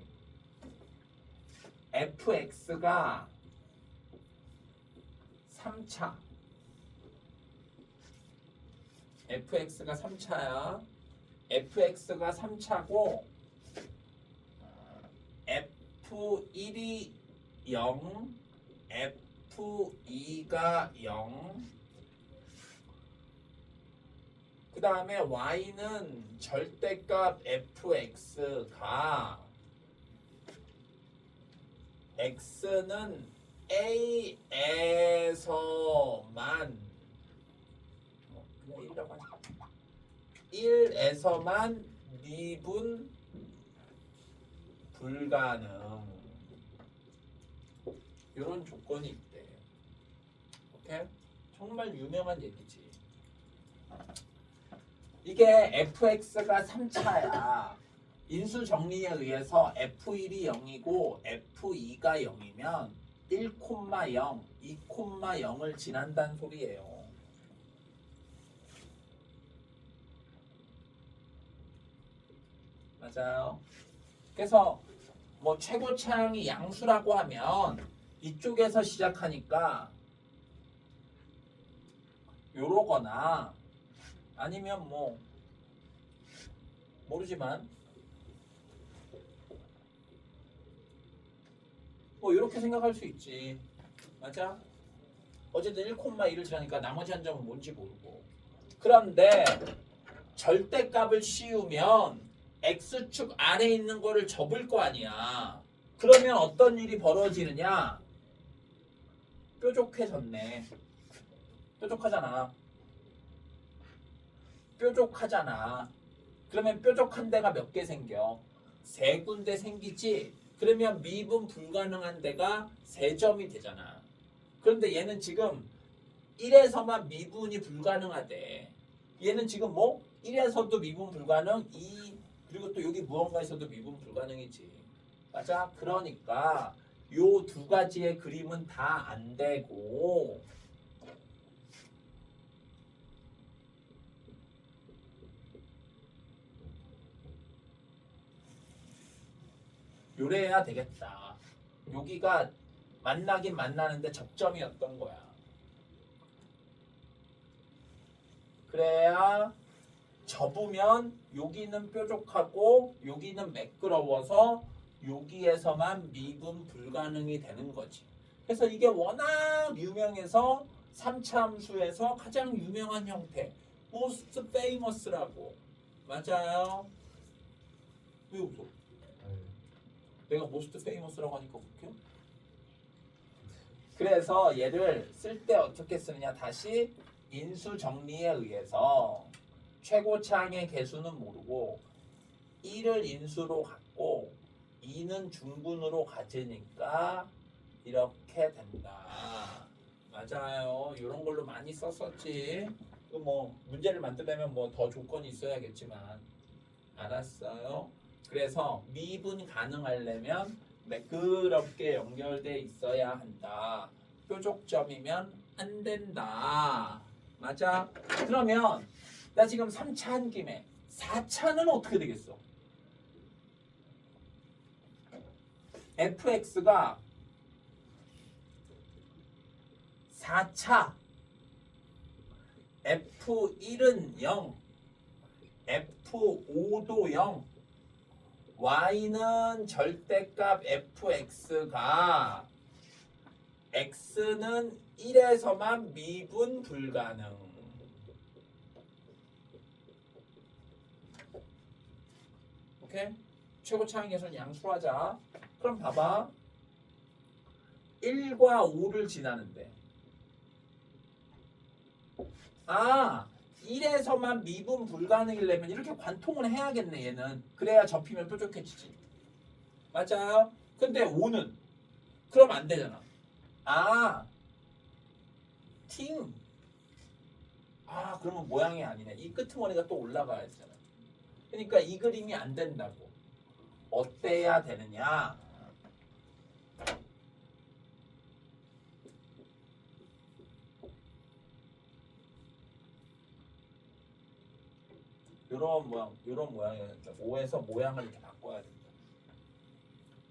fx가 3차 fx가 3차야. fx가 3차고 f1이 0 f2가 0 그 다음에 y는 절대값 fx가 x는 a에서만 그냥 1이라고 하자. 1에서만 미분 불가능 이런 조건이 있대. 오케이? 정말 유명한 얘기지. 이게 fx가 3차야. 인수 정리에 의해서 f1이 0이고 f2가 0이면 1,0, 2,0을 지난다는 소리예요. 맞아요. 그래서 뭐 최고차항이 양수라고 하면 이쪽에서 시작하니까 요러거나 아니면 뭐 모르지만 뭐 이렇게 생각할 수 있지. 맞아? 어쨌든 1,1을 지나니까 나머지 한 점은 뭔지 모르고. 그런데 절대값을 씌우면 x축 아래에 있는 거를 접을 거 아니야. 그러면 어떤 일이 벌어지느냐? 뾰족해졌네. 뾰족하잖아. 뾰족하잖아. 그러면 뾰족한 데가 몇 개 생겨? 3군데 생기지? 그러면 미분 불가능한 데가 3점이 되잖아. 그런데 얘는 지금 1에서만 미분이 불가능하대. 얘는 지금 뭐? 1에서도 미분 불가능, 2 그리고 또 여기 무언가에서도 미분 불가능이지. 맞아? 그러니까 요 두 가지의 그림은 다 안 되고 요래야 되겠다. 여기가 만나긴 만나는데 접점이었던 거야. 그래야 접으면 여기는 뾰족하고 여기는 매끄러워서 여기에서만 미분 불가능이 되는 거지. 그래서 이게 워낙 유명해서 3차 함수에서 가장 유명한 형태 most famous라고. 맞아요. 왜 웃어? 내가 most famous라고 하니까 웃겨? 그래서 얘를 쓸 때 어떻게 쓰느냐. 다시 인수 정리에 의해서 최고차항의 개수는 모르고 1을 인수로 갖고 2는 중분으로 가지니까 이렇게 된다. 맞아요. 이런 걸로 많이 썼었지. 그 뭐 문제를 만들려면 뭐 더 조건이 있어야겠지만. 알았어요. 그래서 미분 가능하려면 매끄럽게 연결돼 있어야 한다. 뾰족점이면 안 된다. 맞아? 그러면 나 지금 3차 한 김에 4차는 어떻게 되겠어? fx가 4차 F1은 0, F5도 0, Y는 절대값 fx가 x는 1에서만 미분 불가능. 오케이? 최고 차항 계수는 양수로 하자. 그럼 봐봐. 1과 5를 지나는데 1에서만 미분 불가능이려면 이렇게 관통을 해야겠네 얘는. 그래야 접히면 뾰족해지지. 맞아요? 근데 5는 그럼 안 되잖아. 팀. 그러면 모양이 아니네. 이 끄트머리가 또 올라가야 되잖아. 그러니까 이 그림이 안 된다고. 어때야 되느냐? 요런 모양이어야 된다. 5에서 모양을 이렇게 바꿔야 된다.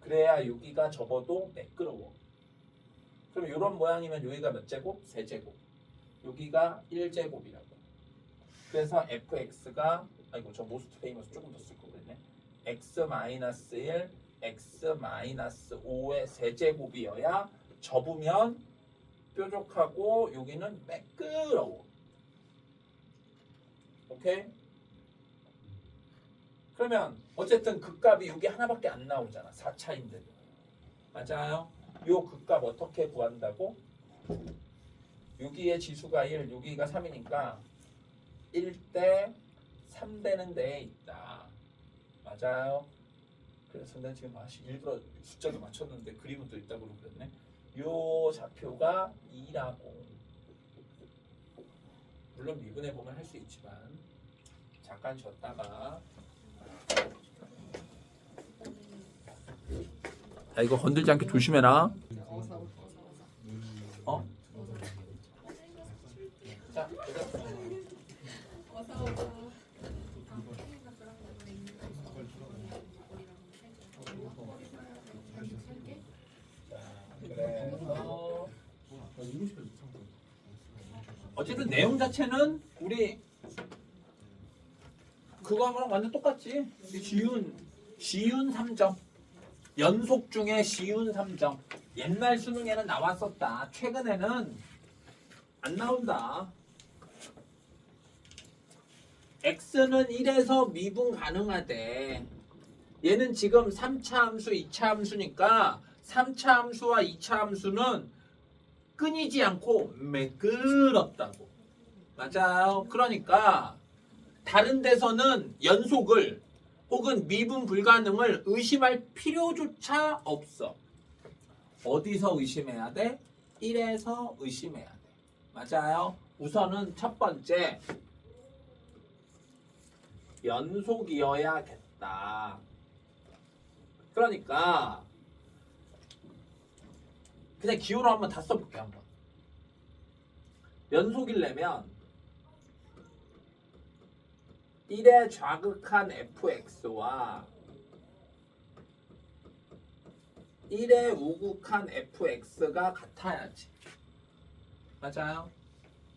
그래야 여기가 접어도 매끄러워. 그럼 요런 모양이면 여기가 몇 제곱? 3제곱. 여기가 1제곱이라고. 그래서 fx가 저 모스트 페이머스 조금 더 쓸 거 그랬네. x-1, x-5의 3제곱이어야 접으면 뾰족하고 여기는 매끄러워. 오케이? 그러면 어쨌든 극값이 여기 하나밖에 안 나오잖아. 4차인데도. 맞아요? 요 극값 어떻게 구한다고? 여기에 지수가 1, 여기가 3이니까 1대 3되는 데에 있다. 맞아요? 그래서 내가 지금 일부러 숫자도 맞췄는데 그림은 또 있다고 그랬네. 요 좌표가 2라고. 물론 미분해 보면 할 수 있지만 잠깐 쉬었다가 이거 건들지 않게 조심해라. 어? 자, 어서 오자. 그래서 어쨌든 내용 자체는 우리 그거랑 완전 똑같지. 쉬운 3점. 연속 중에 쉬운 3점. 옛날 수능에는 나왔었다. 최근에는 안 나온다. x는 1에서 미분 가능하대. 얘는 지금 3차 함수, 2차 함수니까 3차 함수와 2차 함수는 끊이지 않고 매끄럽다고. 맞아요. 그러니까 다른 데서는 연속을 혹은 미분 불가능을 의심할 필요조차 없어. 어디서 의심해야 돼? 1에서 의심해야 돼. 맞아요. 우선은 첫 번째 연속이어야겠다. 그러니까 그냥 기호로 한번 다 써볼게. 한번 연속이려면 1의 좌극한 fx와 1의 우극한 fx가 같아야지. 맞아요?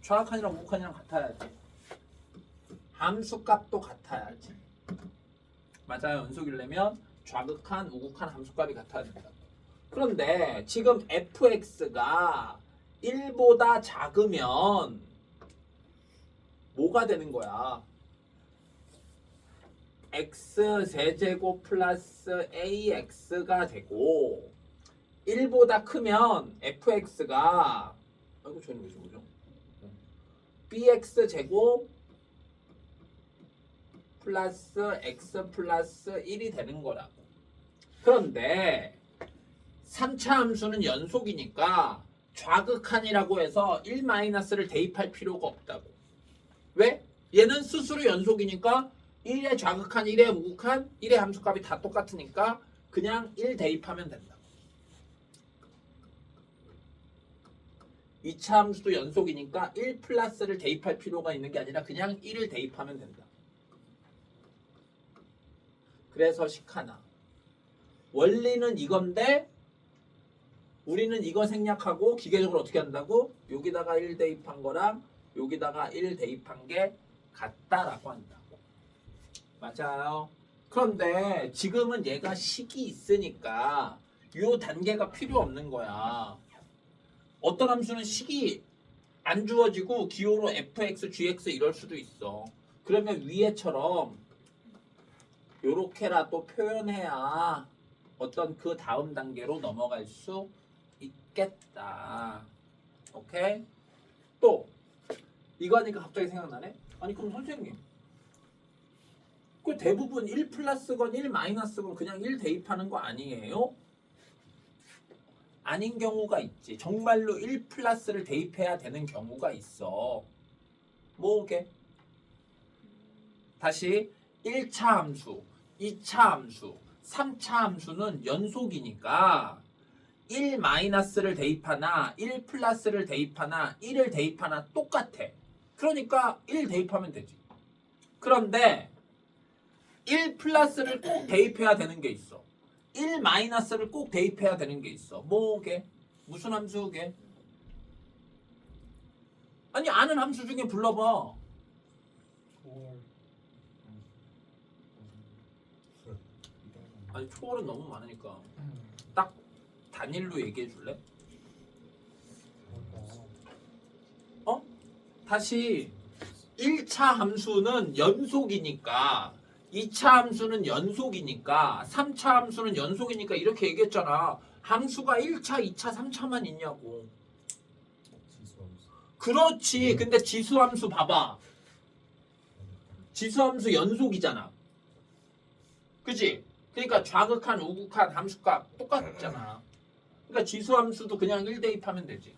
좌극한이랑 우극한이랑 같아야지. 함수값도 같아야지. 맞아요. 연속이려면 좌극한, 우극한 함수값이 같아야 된다. 그런데 지금 fx가 1보다 작으면 뭐가 되는 거야? x 세제곱 플러스 ax가 되고 1보다 크면 fx가 저는 왜 저거죠? bx 제곱 플러스 x 플러스 1이 되는 거라고. 그런데 3차 함수는 연속이니까 좌극한이라고 해서 1-를 대입할 필요가 없다고. 왜? 얘는 스스로 연속이니까 1의 좌극한, 1의 우극한, 1의 함수값이 다 똑같으니까 그냥 1 대입하면 된다. 2차 함수도 연속이니까 1 플러스를 대입할 필요가 있는 게 아니라 그냥 1을 대입하면 된다. 그래서 식 하나. 원리는 이건데 우리는 이거 생략하고 기계적으로 어떻게 한다고? 여기다가 1 대입한 거랑 여기다가 1 대입한 게 같다라고 한다고. 맞아요. 그런데 지금은 얘가 식이 있으니까 요 단계가 필요 없는 거야. 어떤 함수는 식이 안 주어지고 기호로 fx, gx 이럴 수도 있어. 그러면 위에처럼 요렇게라도 표현해야 어떤 그 다음 단계로 넘어갈 수 있겠다. 오케이? 또 이거 하니까 갑자기 생각나네? 아니 그럼 선생님 그 대부분 1 플러스건 1 마이너스건 그냥 1 대입하는 거 아니에요? 아닌 경우가 있지. 정말로 1 플러스를 대입해야 되는 경우가 있어. 뭐게? 다시 1차 함수, 2차 함수, 3차 함수는 연속이니까 1 마이너스를 대입하나 1 플러스를 대입하나 1을 대입하나 똑같아. 그러니까 1 대입하면 되지. 그런데 1 플러스를 꼭 대입해야 되는 게 있어. 1 마이너스를 꼭 대입해야 되는 게 있어. 뭐게? 무슨 함수게? 아니 아는 함수 중에 불러봐. 아니 초월은 너무 많으니까 딱 단일로 얘기해 줄래? 다시 1차 함수는 연속이니까 2차 함수는 연속이니까 3차 함수는 연속이니까 이렇게 얘기했잖아. 함수가 1차, 2차, 3차만 있냐고. 그렇지. 근데 지수함수 봐봐. 지수함수 연속이잖아. 그치? 그러니까 좌극한, 우극한 함수값 똑같잖아. 그러니까 지수함수도 그냥 1 대입하면 되지.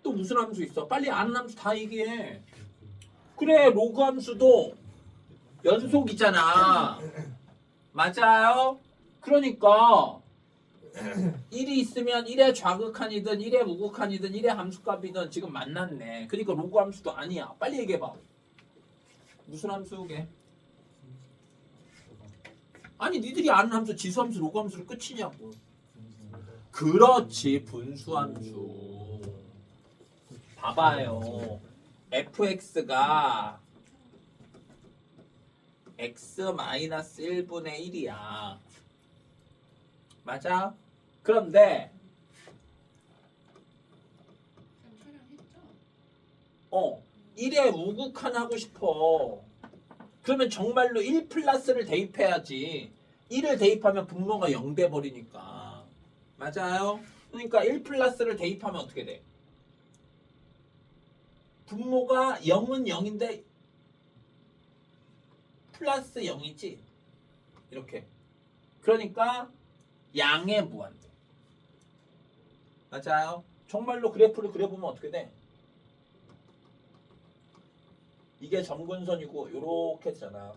또 무슨 함수 있어? 빨리 아는 함수 다 얘기해. 그래, 로그 함수도 연속이잖아. 맞아요? 그러니까 1이 있으면 1의 좌극한이든 1의 우극한이든 1의 함수값이든 지금 만났네. 그러니까 로그 함수도 아니야. 빨리 얘기해봐. 무슨 함수게? 아니 니들이 아는 함수 지수함수 로그함수로 끝이냐고. 그렇지. 분수함수. 봐봐요. fx가 x-1분의 1이야. 맞아? 그런데 촬영했죠? 1에 우극한 하고 싶어. 그러면 정말로 1 플러스를 대입해야지. 1을 대입하면 분모가 0 돼버리니까. 맞아요? 그러니까 1 플러스를 대입하면 어떻게 돼? 분모가 0은 0인데 플러스 0이지? 이렇게. 그러니까 양의 무한대. 맞아요? 정말로 그래프를 그려보면 어떻게 돼? 이게 점근선이고 요렇게 되잖아.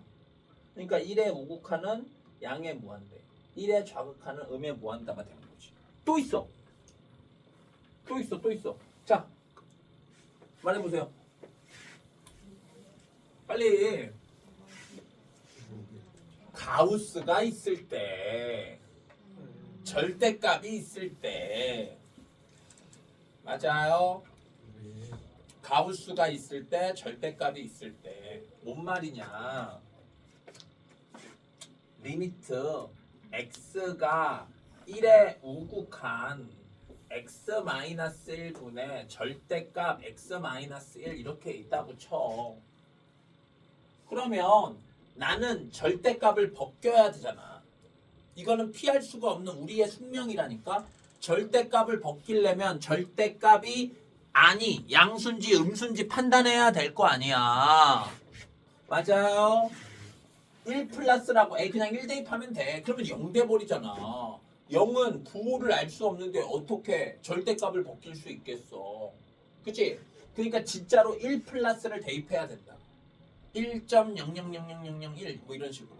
그러니까 1의 우극한은 양의 무한대, 1의 좌극한은 음의 무한대가 되는 거지. 또 있어. 또 있어. 자, 말해보세요. 빨리. 가우스가 있을 때, 절대값이 있을 때, 맞아요? 가우스가 있을 때, 절대값이 있을 때, 뭔 말이냐? 리미트 x가 1에 우극한 x-1분의 절대값 x-1 이렇게 있다고 쳐. 그러면 나는 절대값을 벗겨야 되잖아. 이거는 피할 수가 없는 우리의 숙명이라니까. 절대값을 벗기려면 절대값이 아니 양수인지 음수인지 판단해야 될 거 아니야. 맞아요? 1 플러스라고 그냥 1 대입하면 돼. 그러면 0 돼버리잖아. 0은 부호를 알 수 없는데 어떻게 절대값을 벗길 수 있겠어. 그치? 그러니까 진짜로 1 플러스를 대입해야 된다. 1.000001 뭐 이런 식으로.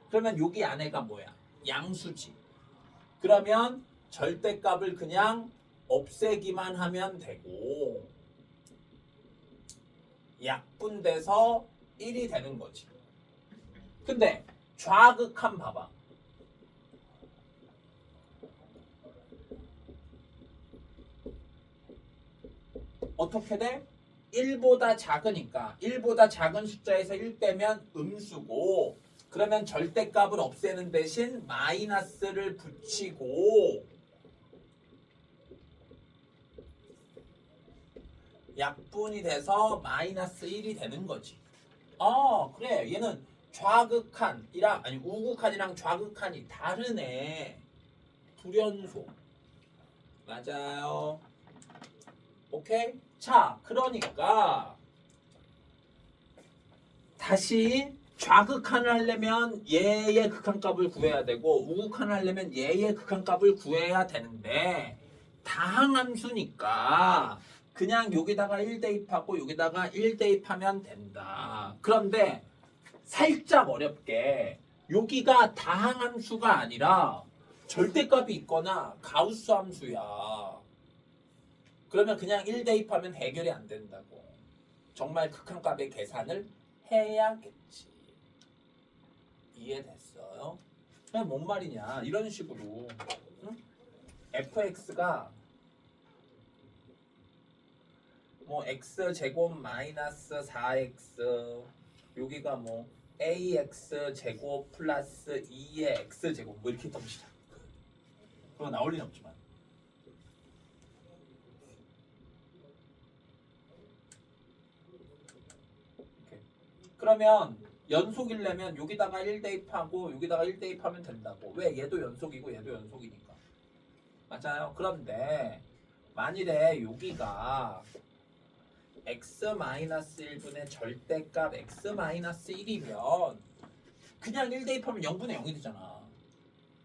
그러면 여기 안에가 뭐야? 양수지. 그러면 절대값을 그냥 없애기만 하면 되고 약분돼서 1이 되는 거지. 근데 좌극한 봐봐. 어떻게 돼? 1보다 작으니까 1보다 작은 숫자에서 1 빼면 음수고 그러면 절대값을 없애는 대신 마이너스를 붙이고 약분이 돼서 마이너스 1이 되는 거지. 그래. 얘는 좌극한이랑 아니 우극한이랑 좌극한이 다르네. 불연속. 맞아요. 오케이? 자, 그러니까 다시 좌극한을 하려면 얘의 극한값을 구해야 되고 우극한을 하려면 얘의 극한값을 구해야 되는데 다항함수니까 그냥 여기다가 1 대입하고 여기다가 1 대입하면 된다. 그런데 살짝 어렵게 여기가 다항함수가 아니라 절대값이 있거나 가우스 함수야. 그러면 그냥 1 대입하면 해결이 안 된다고. 정말 극한값의 계산을 해야겠지. 이해됐어요? 그냥 뭔 말이냐. 이런 식으로 응? fx가 뭐 x제곱 마이너스 4x 여기가 뭐 ax제곱 플러스 2의 x제곱 뭐 이렇게 봅시다. 그거 나올 리는 없지만 그러면 연속이려면 여기다가 1 대입하고 여기다가 1 대입하면 된다고. 왜? 얘도 연속이고 얘도 연속이니까. 맞아요. 그런데 만일에 여기가 x-1분의 절대값 x-1이면 그냥 1 대입하면 0분의 0이 되잖아.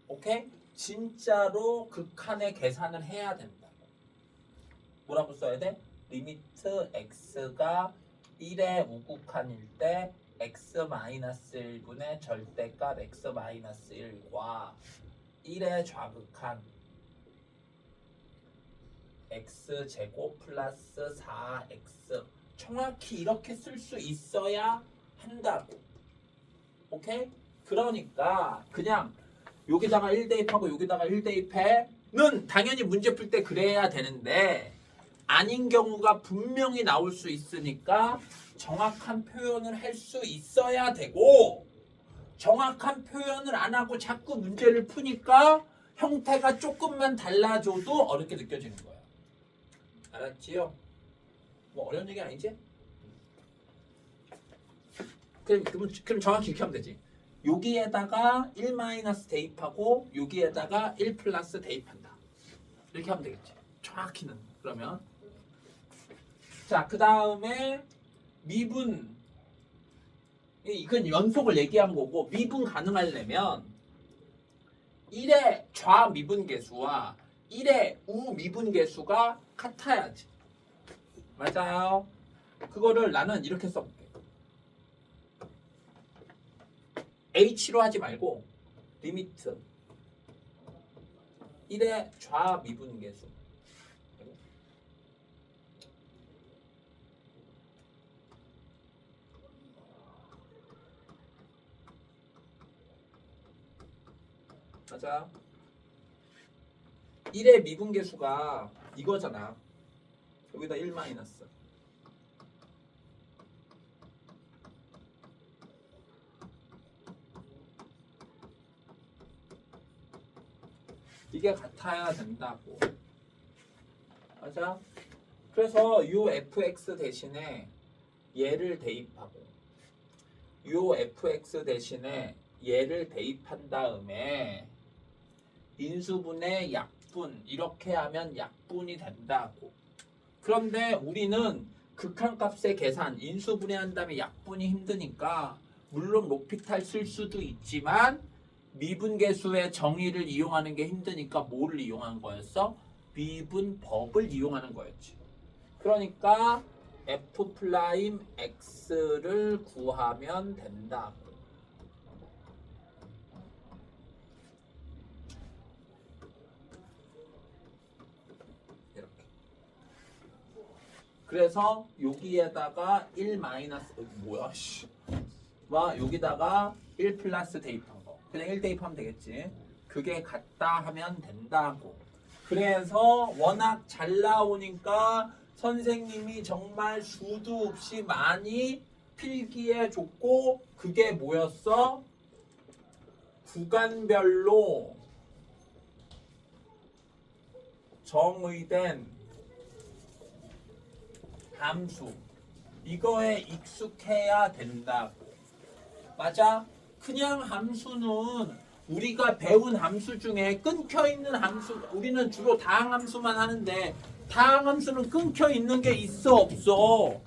오케이? 진짜로 극한의 계산을 해야 된다고. 뭐라고 써야 돼? 리미트 x가 1의 우극한일 때 x-1분의 절대값 x-1과 1의 좌극한 x제곱 플러스 4x 정확히 이렇게 쓸 수 있어야 한다고. 오케이? 그러니까 그냥 여기다가 1 대입하고 여기다가 1 대입해는 당연히 문제 풀 때 그래야 되는데 아닌 경우가 분명히 나올 수 있으니까 정확한 표현을 할 수 있어야 되고 정확한 표현을 안 하고 자꾸 문제를 푸니까 형태가 조금만 달라져도 어렵게 느껴지는 거야. 알았지요? 뭐 어려운 얘기 아니지? 그럼 정확히 이렇게 하면 되지. 여기에다가 1 마이너스 대입하고 여기에다가 1 플러스 대입한다. 이렇게 하면 되겠지. 정확히는. 그러면 자, 그 다음에 미분 이건 연속을 얘기한 거고 미분 가능하려면 1의 좌미분계수와 1의 우미분계수가 같아야지. 맞아요. 그거를 나는 이렇게 써볼게. h로 하지 말고 리미트 1의 좌미분계수 맞아. 1의 미분계수가 이거잖아. 여기다 1 마이너스. 이게 같아야 된다고. 맞아. 그래서 ufx 대신에 얘를 대입하고 ufx 대신에 얘를 대입한 다음에 인수분해 약분 이렇게 하면 약분이 된다고. 그런데 우리는 극한값의 계산 인수분해한 다음에 약분이 힘드니까 물론 로피탈 쓸 수도 있지만 미분계수의 정의를 이용하는 게 힘드니까 뭐를 이용한 거였어? 미분법을 이용하는 거였지. 그러니까 f'x를 구하면 된다. 이렇게. 그래서 여기에다가 1 마이너스 뭐야 씨. 와 여기다가 1 플러스 대입한 거. 그냥 1 대입하면 되겠지. 그게 같다 하면 된다고. 그래서 워낙 잘 나오니까 선생님이 정말 수도 없이 많이 필기해 줬고 그게 뭐였어? 구간별로 정의된 함수 이거에 익숙해야 된다고. 맞아? 그냥 함수는 우리가 배운 함수 중에 끊겨있는 함수 우리는 주로 다항함수만 하는데 다항함수는 끊겨있는 게 있어 없어?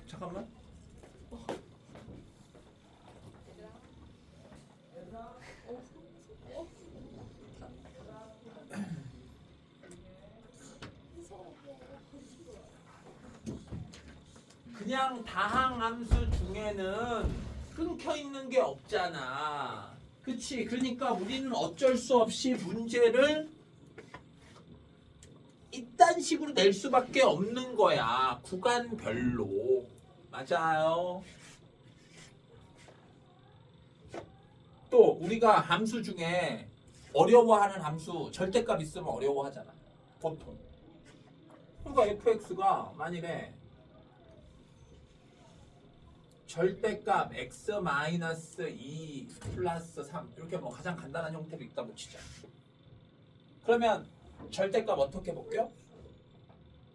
잠깐만. 그냥 다항함수 중에는 끊겨 있는 게 없잖아. 그치? 그러니까 우리는 어쩔 수 없이 문제를 이딴 식으로 낼 수밖에 없는 거야. 구간별로. 맞아요. 또 우리가 함수 중에 어려워하는 함수 절대값 있으면 어려워하잖아. 보통. 그러니까 fx가 만일에 절대값 x-2 플러스 3 이렇게 뭐 가장 간단한 형태로 있다고 치자. 그러면 절대값 어떻게 볼게요?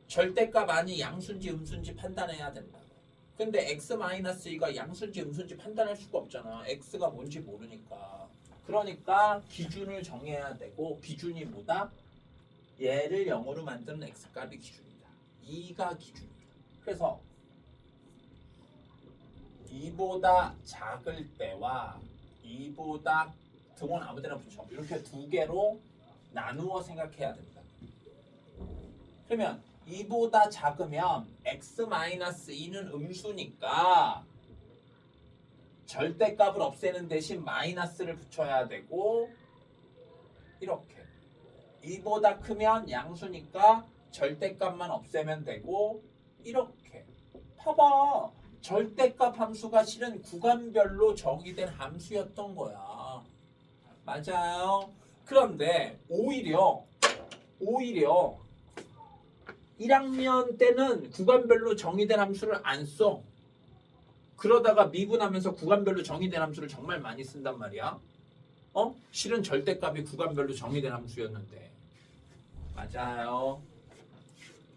절대값 아니 양수인지 음수인지 판단해야 된다. 근데 x-2가 양수인지 음수인지 판단할 수가 없잖아. x가 뭔지 모르니까. 그러니까 기준을 정해야 되고 기준이 뭐다? 얘를 0으로 만드는 x값이 기준이다. 2가 기준이다. 그래서 2보다 작을 때와 2보다 등원 아무데나 붙여 이렇게 두 개로 나누어 생각해야 된다. 그러면 2보다 작으면 x-2는 음수니까 절대값을 없애는 대신 마이너스를 붙여야 되고 이렇게 2보다 크면 양수니까 절대값만 없애면 되고 이렇게 봐봐. 절대값 함수가 실은 구간별로 정의된 함수였던 거야. 맞아요. 그런데 오히려 1학년 때는 구간별로 정의된 함수를 안 써. 그러다가 미분하면서 구간별로 정의된 함수를 정말 많이 쓴단 말이야. 실은 절대값이 구간별로 정의된 함수였는데. 맞아요.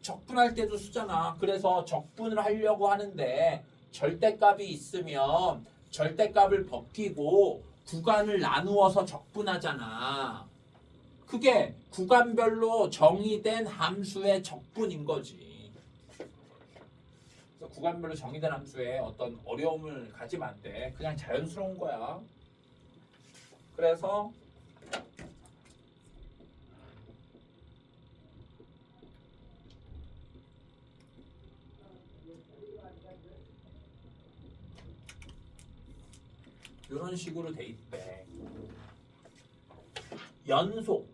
적분할 때도 쓰잖아. 그래서 적분을 하려고 하는데 절대값이 있으면 절대값을 벗기고 구간을 나누어서 적분하잖아. 그게 구간별로 정의된 함수의 적분인 거지. 그래서 구간별로 정의된 함수에 어떤 어려움을 가지면 안 돼. 그냥 자연스러운 거야. 그래서 이런 식으로 돼 있대. 연속이면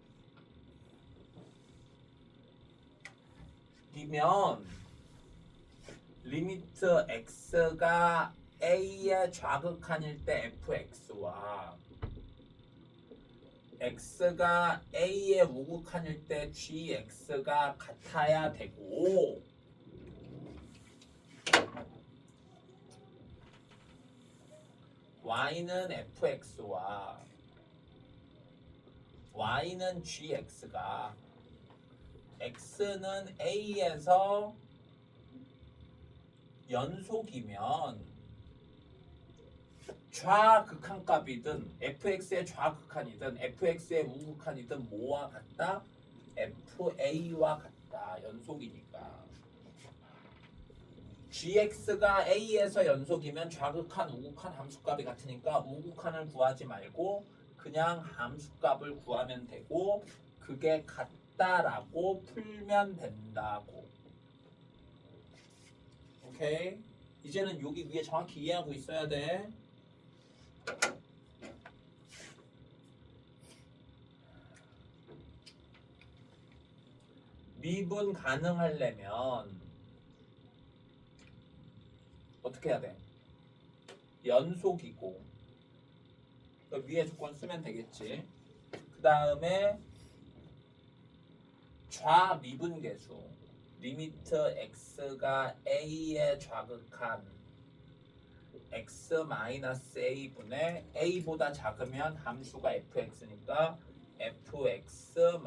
리미트 x가 a의 좌극한일 때 fx와 x가 a의 우극한일 때 gx가 같아야 되고 y는 fx와 y는 gx가 x는 a에서 연속이면 좌극한값이든 fx의 좌극한이든 fx의 우극한이든 뭐와 같다? fa와 같다. 연속이니까. gx가 a에서 연속이면 좌극한, 우극한 함수값이 같으니까 우극한을 구하지 말고 그냥 함수값을 구하면 되고 그게 같다라고 풀면 된다고. 오케이? 이제는 여기 위에 정확히 이해하고 있어야 돼. 미분 가능하려면 어떻게 해야 돼? 연속이고 위에 조건 쓰면 되겠지. 그 다음에 좌미분계수 리미트 x가 a에 좌극한 x-a분의 a보다 작으면 함수가 fx니까 fx-fa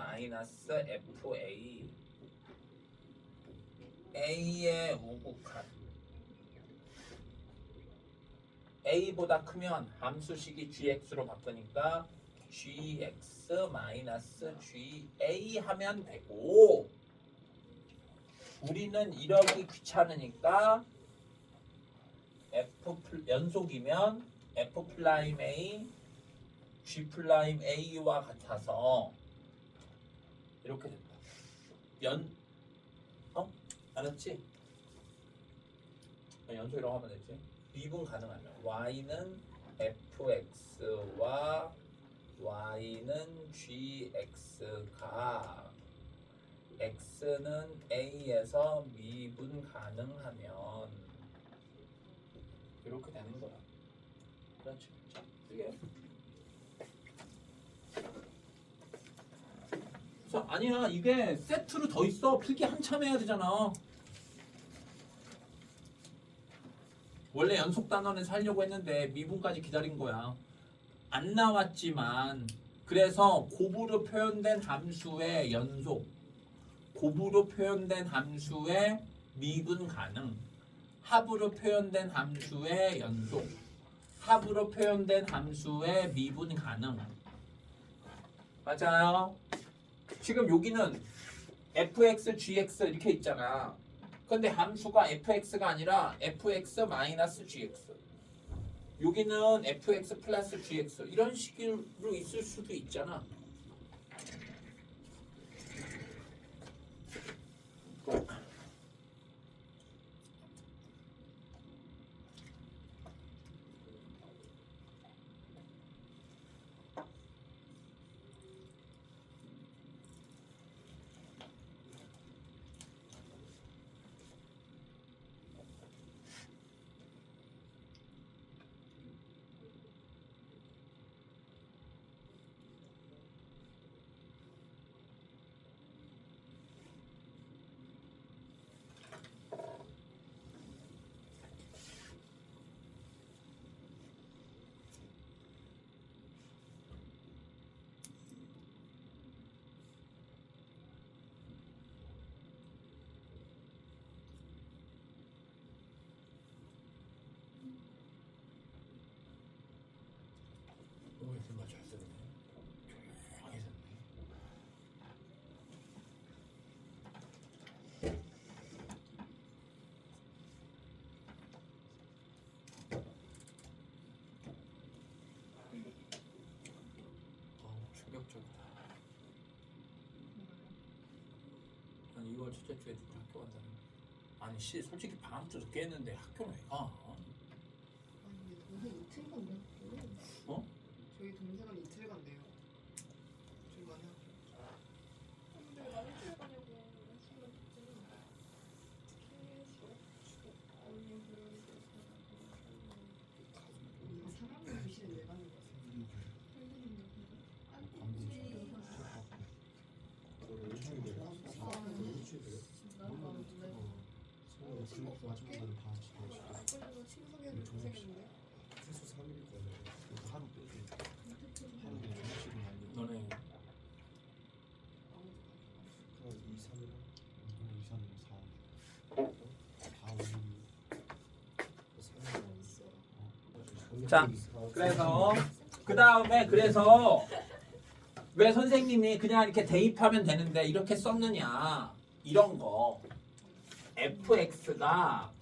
a의 우극한 a보다 크면 함수식이 gx로 바꾸니까 gx-ga 하면 되고 우리는 이러기 귀찮으니까 연속이면 f'A g'A와 같아서 이렇게 된다. 알았지? 연속이라고 하면 되지. 미분 가능하면 y는 fx와 y는 gx가 x는 a에서 미분 가능하면 이렇게 되는 거야. 그렇지. 자, 이게 그래서 아니야 이게 세트로 더 있어. 필기 한참 해야 되잖아. 원래 연속 단원에서 하려고 했는데 미분까지 기다린 거야. 안 나왔지만 그래서 곱으로 표현된 함수의 연속, 곱으로 표현된 함수의 미분 가능, 합으로 표현된 함수의 연속, 합으로 표현된 함수의 미분 가능. 맞아요. 지금 여기는 fx, gx 이렇게 있잖아. 근데 함수가 fx가 아니라 fx-gx. 여기는 fx 플러스 gx 이런 식으로 있을 수도 있잖아. 정말 잘 쓰네. 조용하게 썼네. 충격적이다. 아니 2월 첫째 주에 누가 학교 간다는 거. 아니 솔직히 방학 때도 깼는데 학교는 왜 가? 아니 동생 이틀 간대요. 어? 저희 동생은 이틀 간대요. 중간에 근데 나는 왜 가냐고 신경 쓰지. 사람을 교실에 왜 가는 거지? 마지막으로 다 지켜주시고 그래도 친구 소개는 동생인데. 최소 3일 거네. 하루 빼기 하루 그냥 점심을 날리고 너네 한 2, 3일 2, 3, 4, 4, 5, 3일 있어. 자, 그래서 그 다음에 그래서 왜 선생님이 그냥 이렇게 대입하면 되는데 이렇게 썼느냐 이런 거 fx가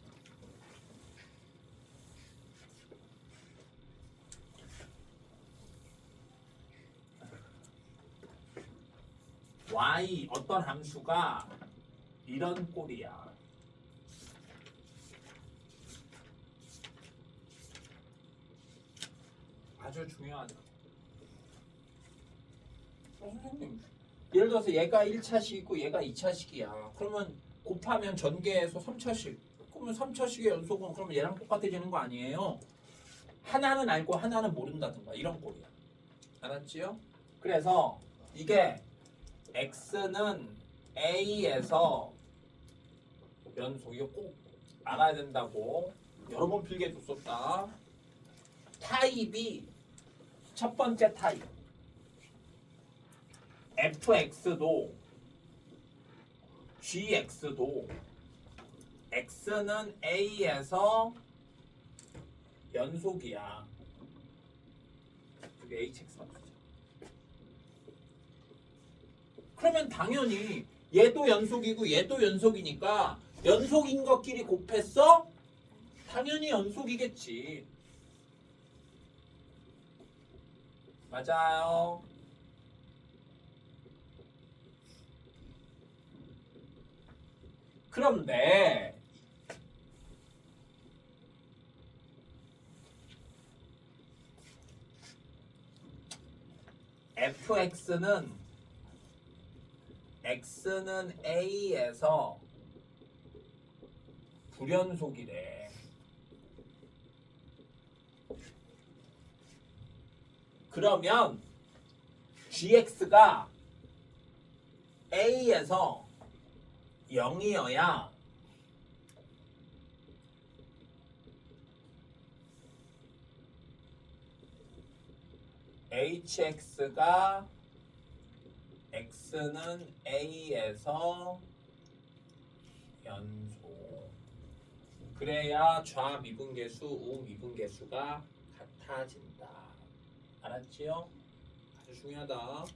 y 어떤 함수가 이런 꼴이야. 아주 중요하죠. 선생님, 예를 들어서 얘가 1차식이고 얘가 2차식이야. 그러면 곱하면 전개해서 3차식. 그러면 3차식의 연속은 그러면 얘랑 똑같아지는 거 아니에요? 하나는 알고 하나는 모른다든가 이런 꼴이야. 알았지요? 그래서 이게 x는 a에서 연속. 이거 꼭 알아야 된다고. 여러 번 필기해 줬었다. 타입이 첫 번째 타입. fx도 gx도 x는 a에서 연속이야. 그게 hx만 쓰자. 그러면 당연히 얘도 연속이고 얘도 연속이니까 연속인 것끼리 곱했어? 당연히 연속이겠지. 맞아요. 그런데 fx는 x는 a에서 불연속이래. 그러면 gx가 a에서 0이어야 hx가 x는 a에서 연속. 그래야 좌미분계수, 우미분계수가 같아진다. 알았지요? 아주 중요하다.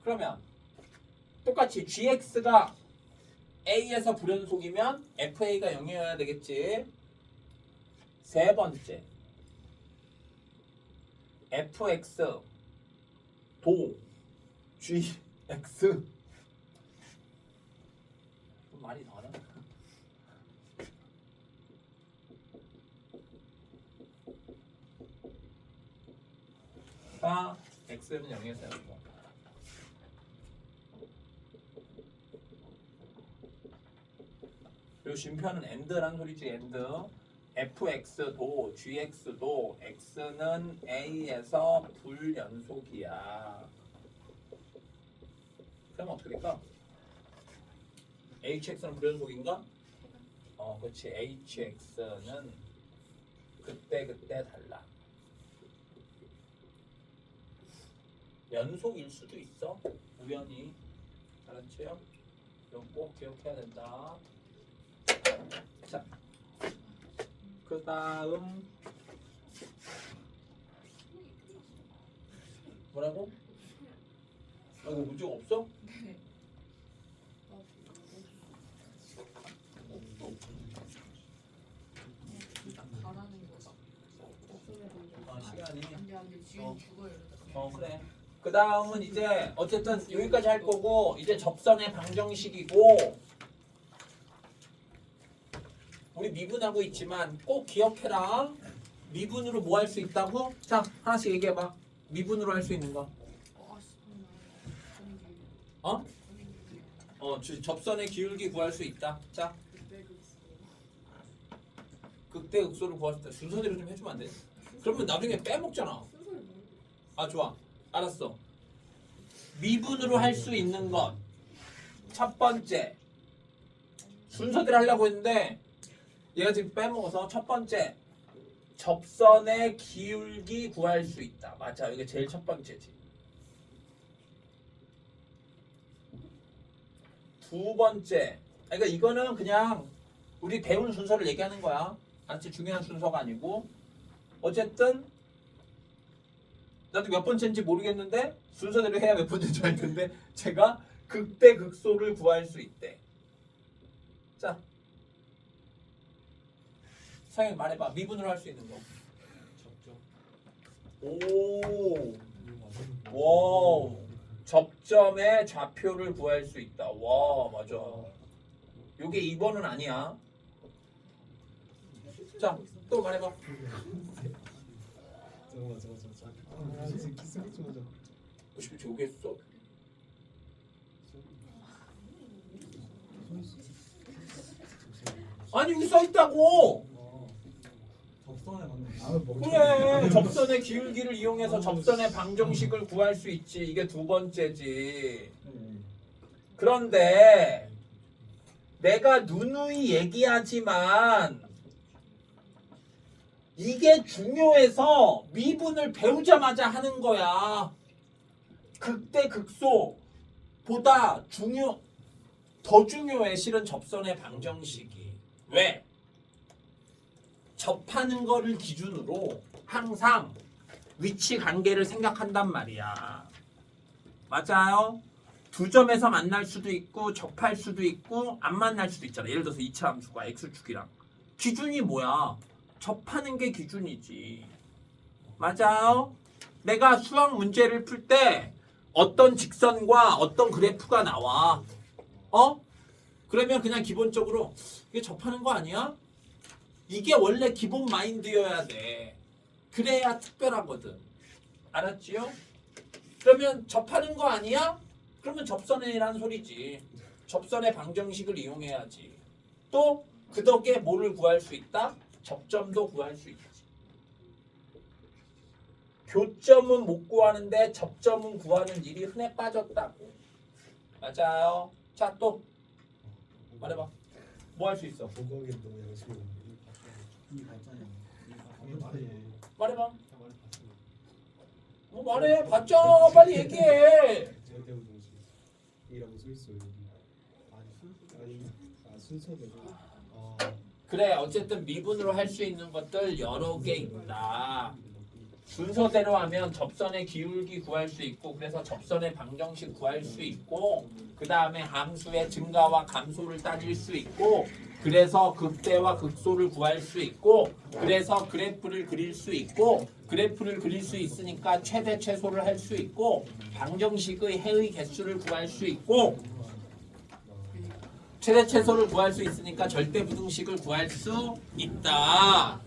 그러면 똑같이 gx가 a에서 불연속이면 fa가 0이어야 되겠지. 세 번째, fx 도 gx 좀 말이 이상하나? 가 x는 0에서 0. 그리고 쉼표는 and라는 소리지. and fx도 gx도 x는 a에서 불연속이야. 그럼 어떻게 될까? hx는 불연속인가? 그렇지. hx는 그때 달라. 연속일 수도 있어. 우연히. 알았지요? 이거 꼭 기억해야 된다. 자, 그 다음 뭐라고? 이거 문제가 없어? 네. 바라는 거다. 시간이. 안돼 지금 죽어요. 그래. 그 다음은 이제 어쨌든 여기까지 할 거고, 이제 접선의 방정식이고, 우리 미분하고 있지만 꼭 기억해라. 미분으로 뭐 할 수 있다고? 자, 하나씩 얘기해봐. 미분으로 할 수 있는 거. 접선의 기울기 구할 수 있다. 자, 극대극소를 구할 수 있다. 순서대로 좀 해주면 안 돼? 그러면 나중에 빼먹잖아. 아, 좋아. 알았어. 미분으로 할 수 있는 것. 첫 번째. 순서대로 하려고 했는데 얘가 지금 빼먹어서 첫 번째. 접선의 기울기 구할 수 있다. 맞아. 이게 제일 첫 번째지. 두 번째. 그러니까 이거는 그냥 우리 배운 순서를 얘기하는 거야. 알았지? 중요한 순서가 아니고. 어쨌든 나도 몇 번째인지 모르겠는데 순서대로 해야 몇 번째인 줄 알 텐데 제가 극대극소를 구할 수 있대. 자, 상현 말해봐. 미분으로 할 수 있는 거. 접점. 오, 와, 접점의 좌표를 구할 수 있다. 와, 맞아. 요게 2번은 아니야. 자, 또 말해봐. 잠깐만. 지금 기승이 좀 하자. 저게 써. 아니 여기 써 있다고. 접선에 맞는. 그래. 접선의 기울기를 이용해서 접선의 방정식을 구할 수 있지. 이게 두 번째지. 그런데 내가 누누이 얘기하지만 이게 중요해서 미분을 배우자마자 하는 거야. 극대극소보다 더 중요해 실은 접선의 방정식이. 왜? 접하는 거를 기준으로 항상 위치 관계를 생각한단 말이야. 맞아요? 두 점에서 만날 수도 있고 접할 수도 있고 안 만날 수도 있잖아. 예를 들어서 이차함수가 x축이랑 기준이 뭐야? 접하는 게 기준이지. 맞아요? 내가 수학 문제를 풀 때 어떤 직선과 어떤 그래프가 나와. 그러면 그냥 기본적으로 이게 접하는 거 아니야? 이게 원래 기본 마인드여야 돼. 그래야 특별하거든. 알았지요? 그러면 접하는 거 아니야? 그러면 접선이라는 소리지. 접선의 방정식을 이용해야지. 또 그 덕에 뭐를 구할 수 있다? 접점도 구할 수 있지. 교점은 못 구하는데 접점은 구하는 일이 흔해 빠졌다고. 맞아요. 자, 또 말해봐. 뭐 할 수 있어? 보고하기 너무 양심이 없네. 이 발전이 말해. 말해봐. 다 말해봤어. 뭐 말해. 봤죠? 빨리 얘기해. 절대로 동식 이라고 써 있어요. 아니 순서대로. 그래, 어쨌든 미분으로 할 수 있는 것들 여러 개 있다. 순서대로 하면 접선의 기울기 구할 수 있고, 그래서 접선의 방정식 구할 수 있고, 그 다음에 함수의 증가와 감소를 따질 수 있고, 그래서 극대와 극소를 구할 수 있고, 그래서 그래프를 그릴 수 있고, 그래프를 그릴 수 있으니까 최대 최소를 할 수 있고, 방정식의 해의 개수를 구할 수 있고, 최대 최소를 구할 수 있으니까 절대 부등식을 구할 수 있다.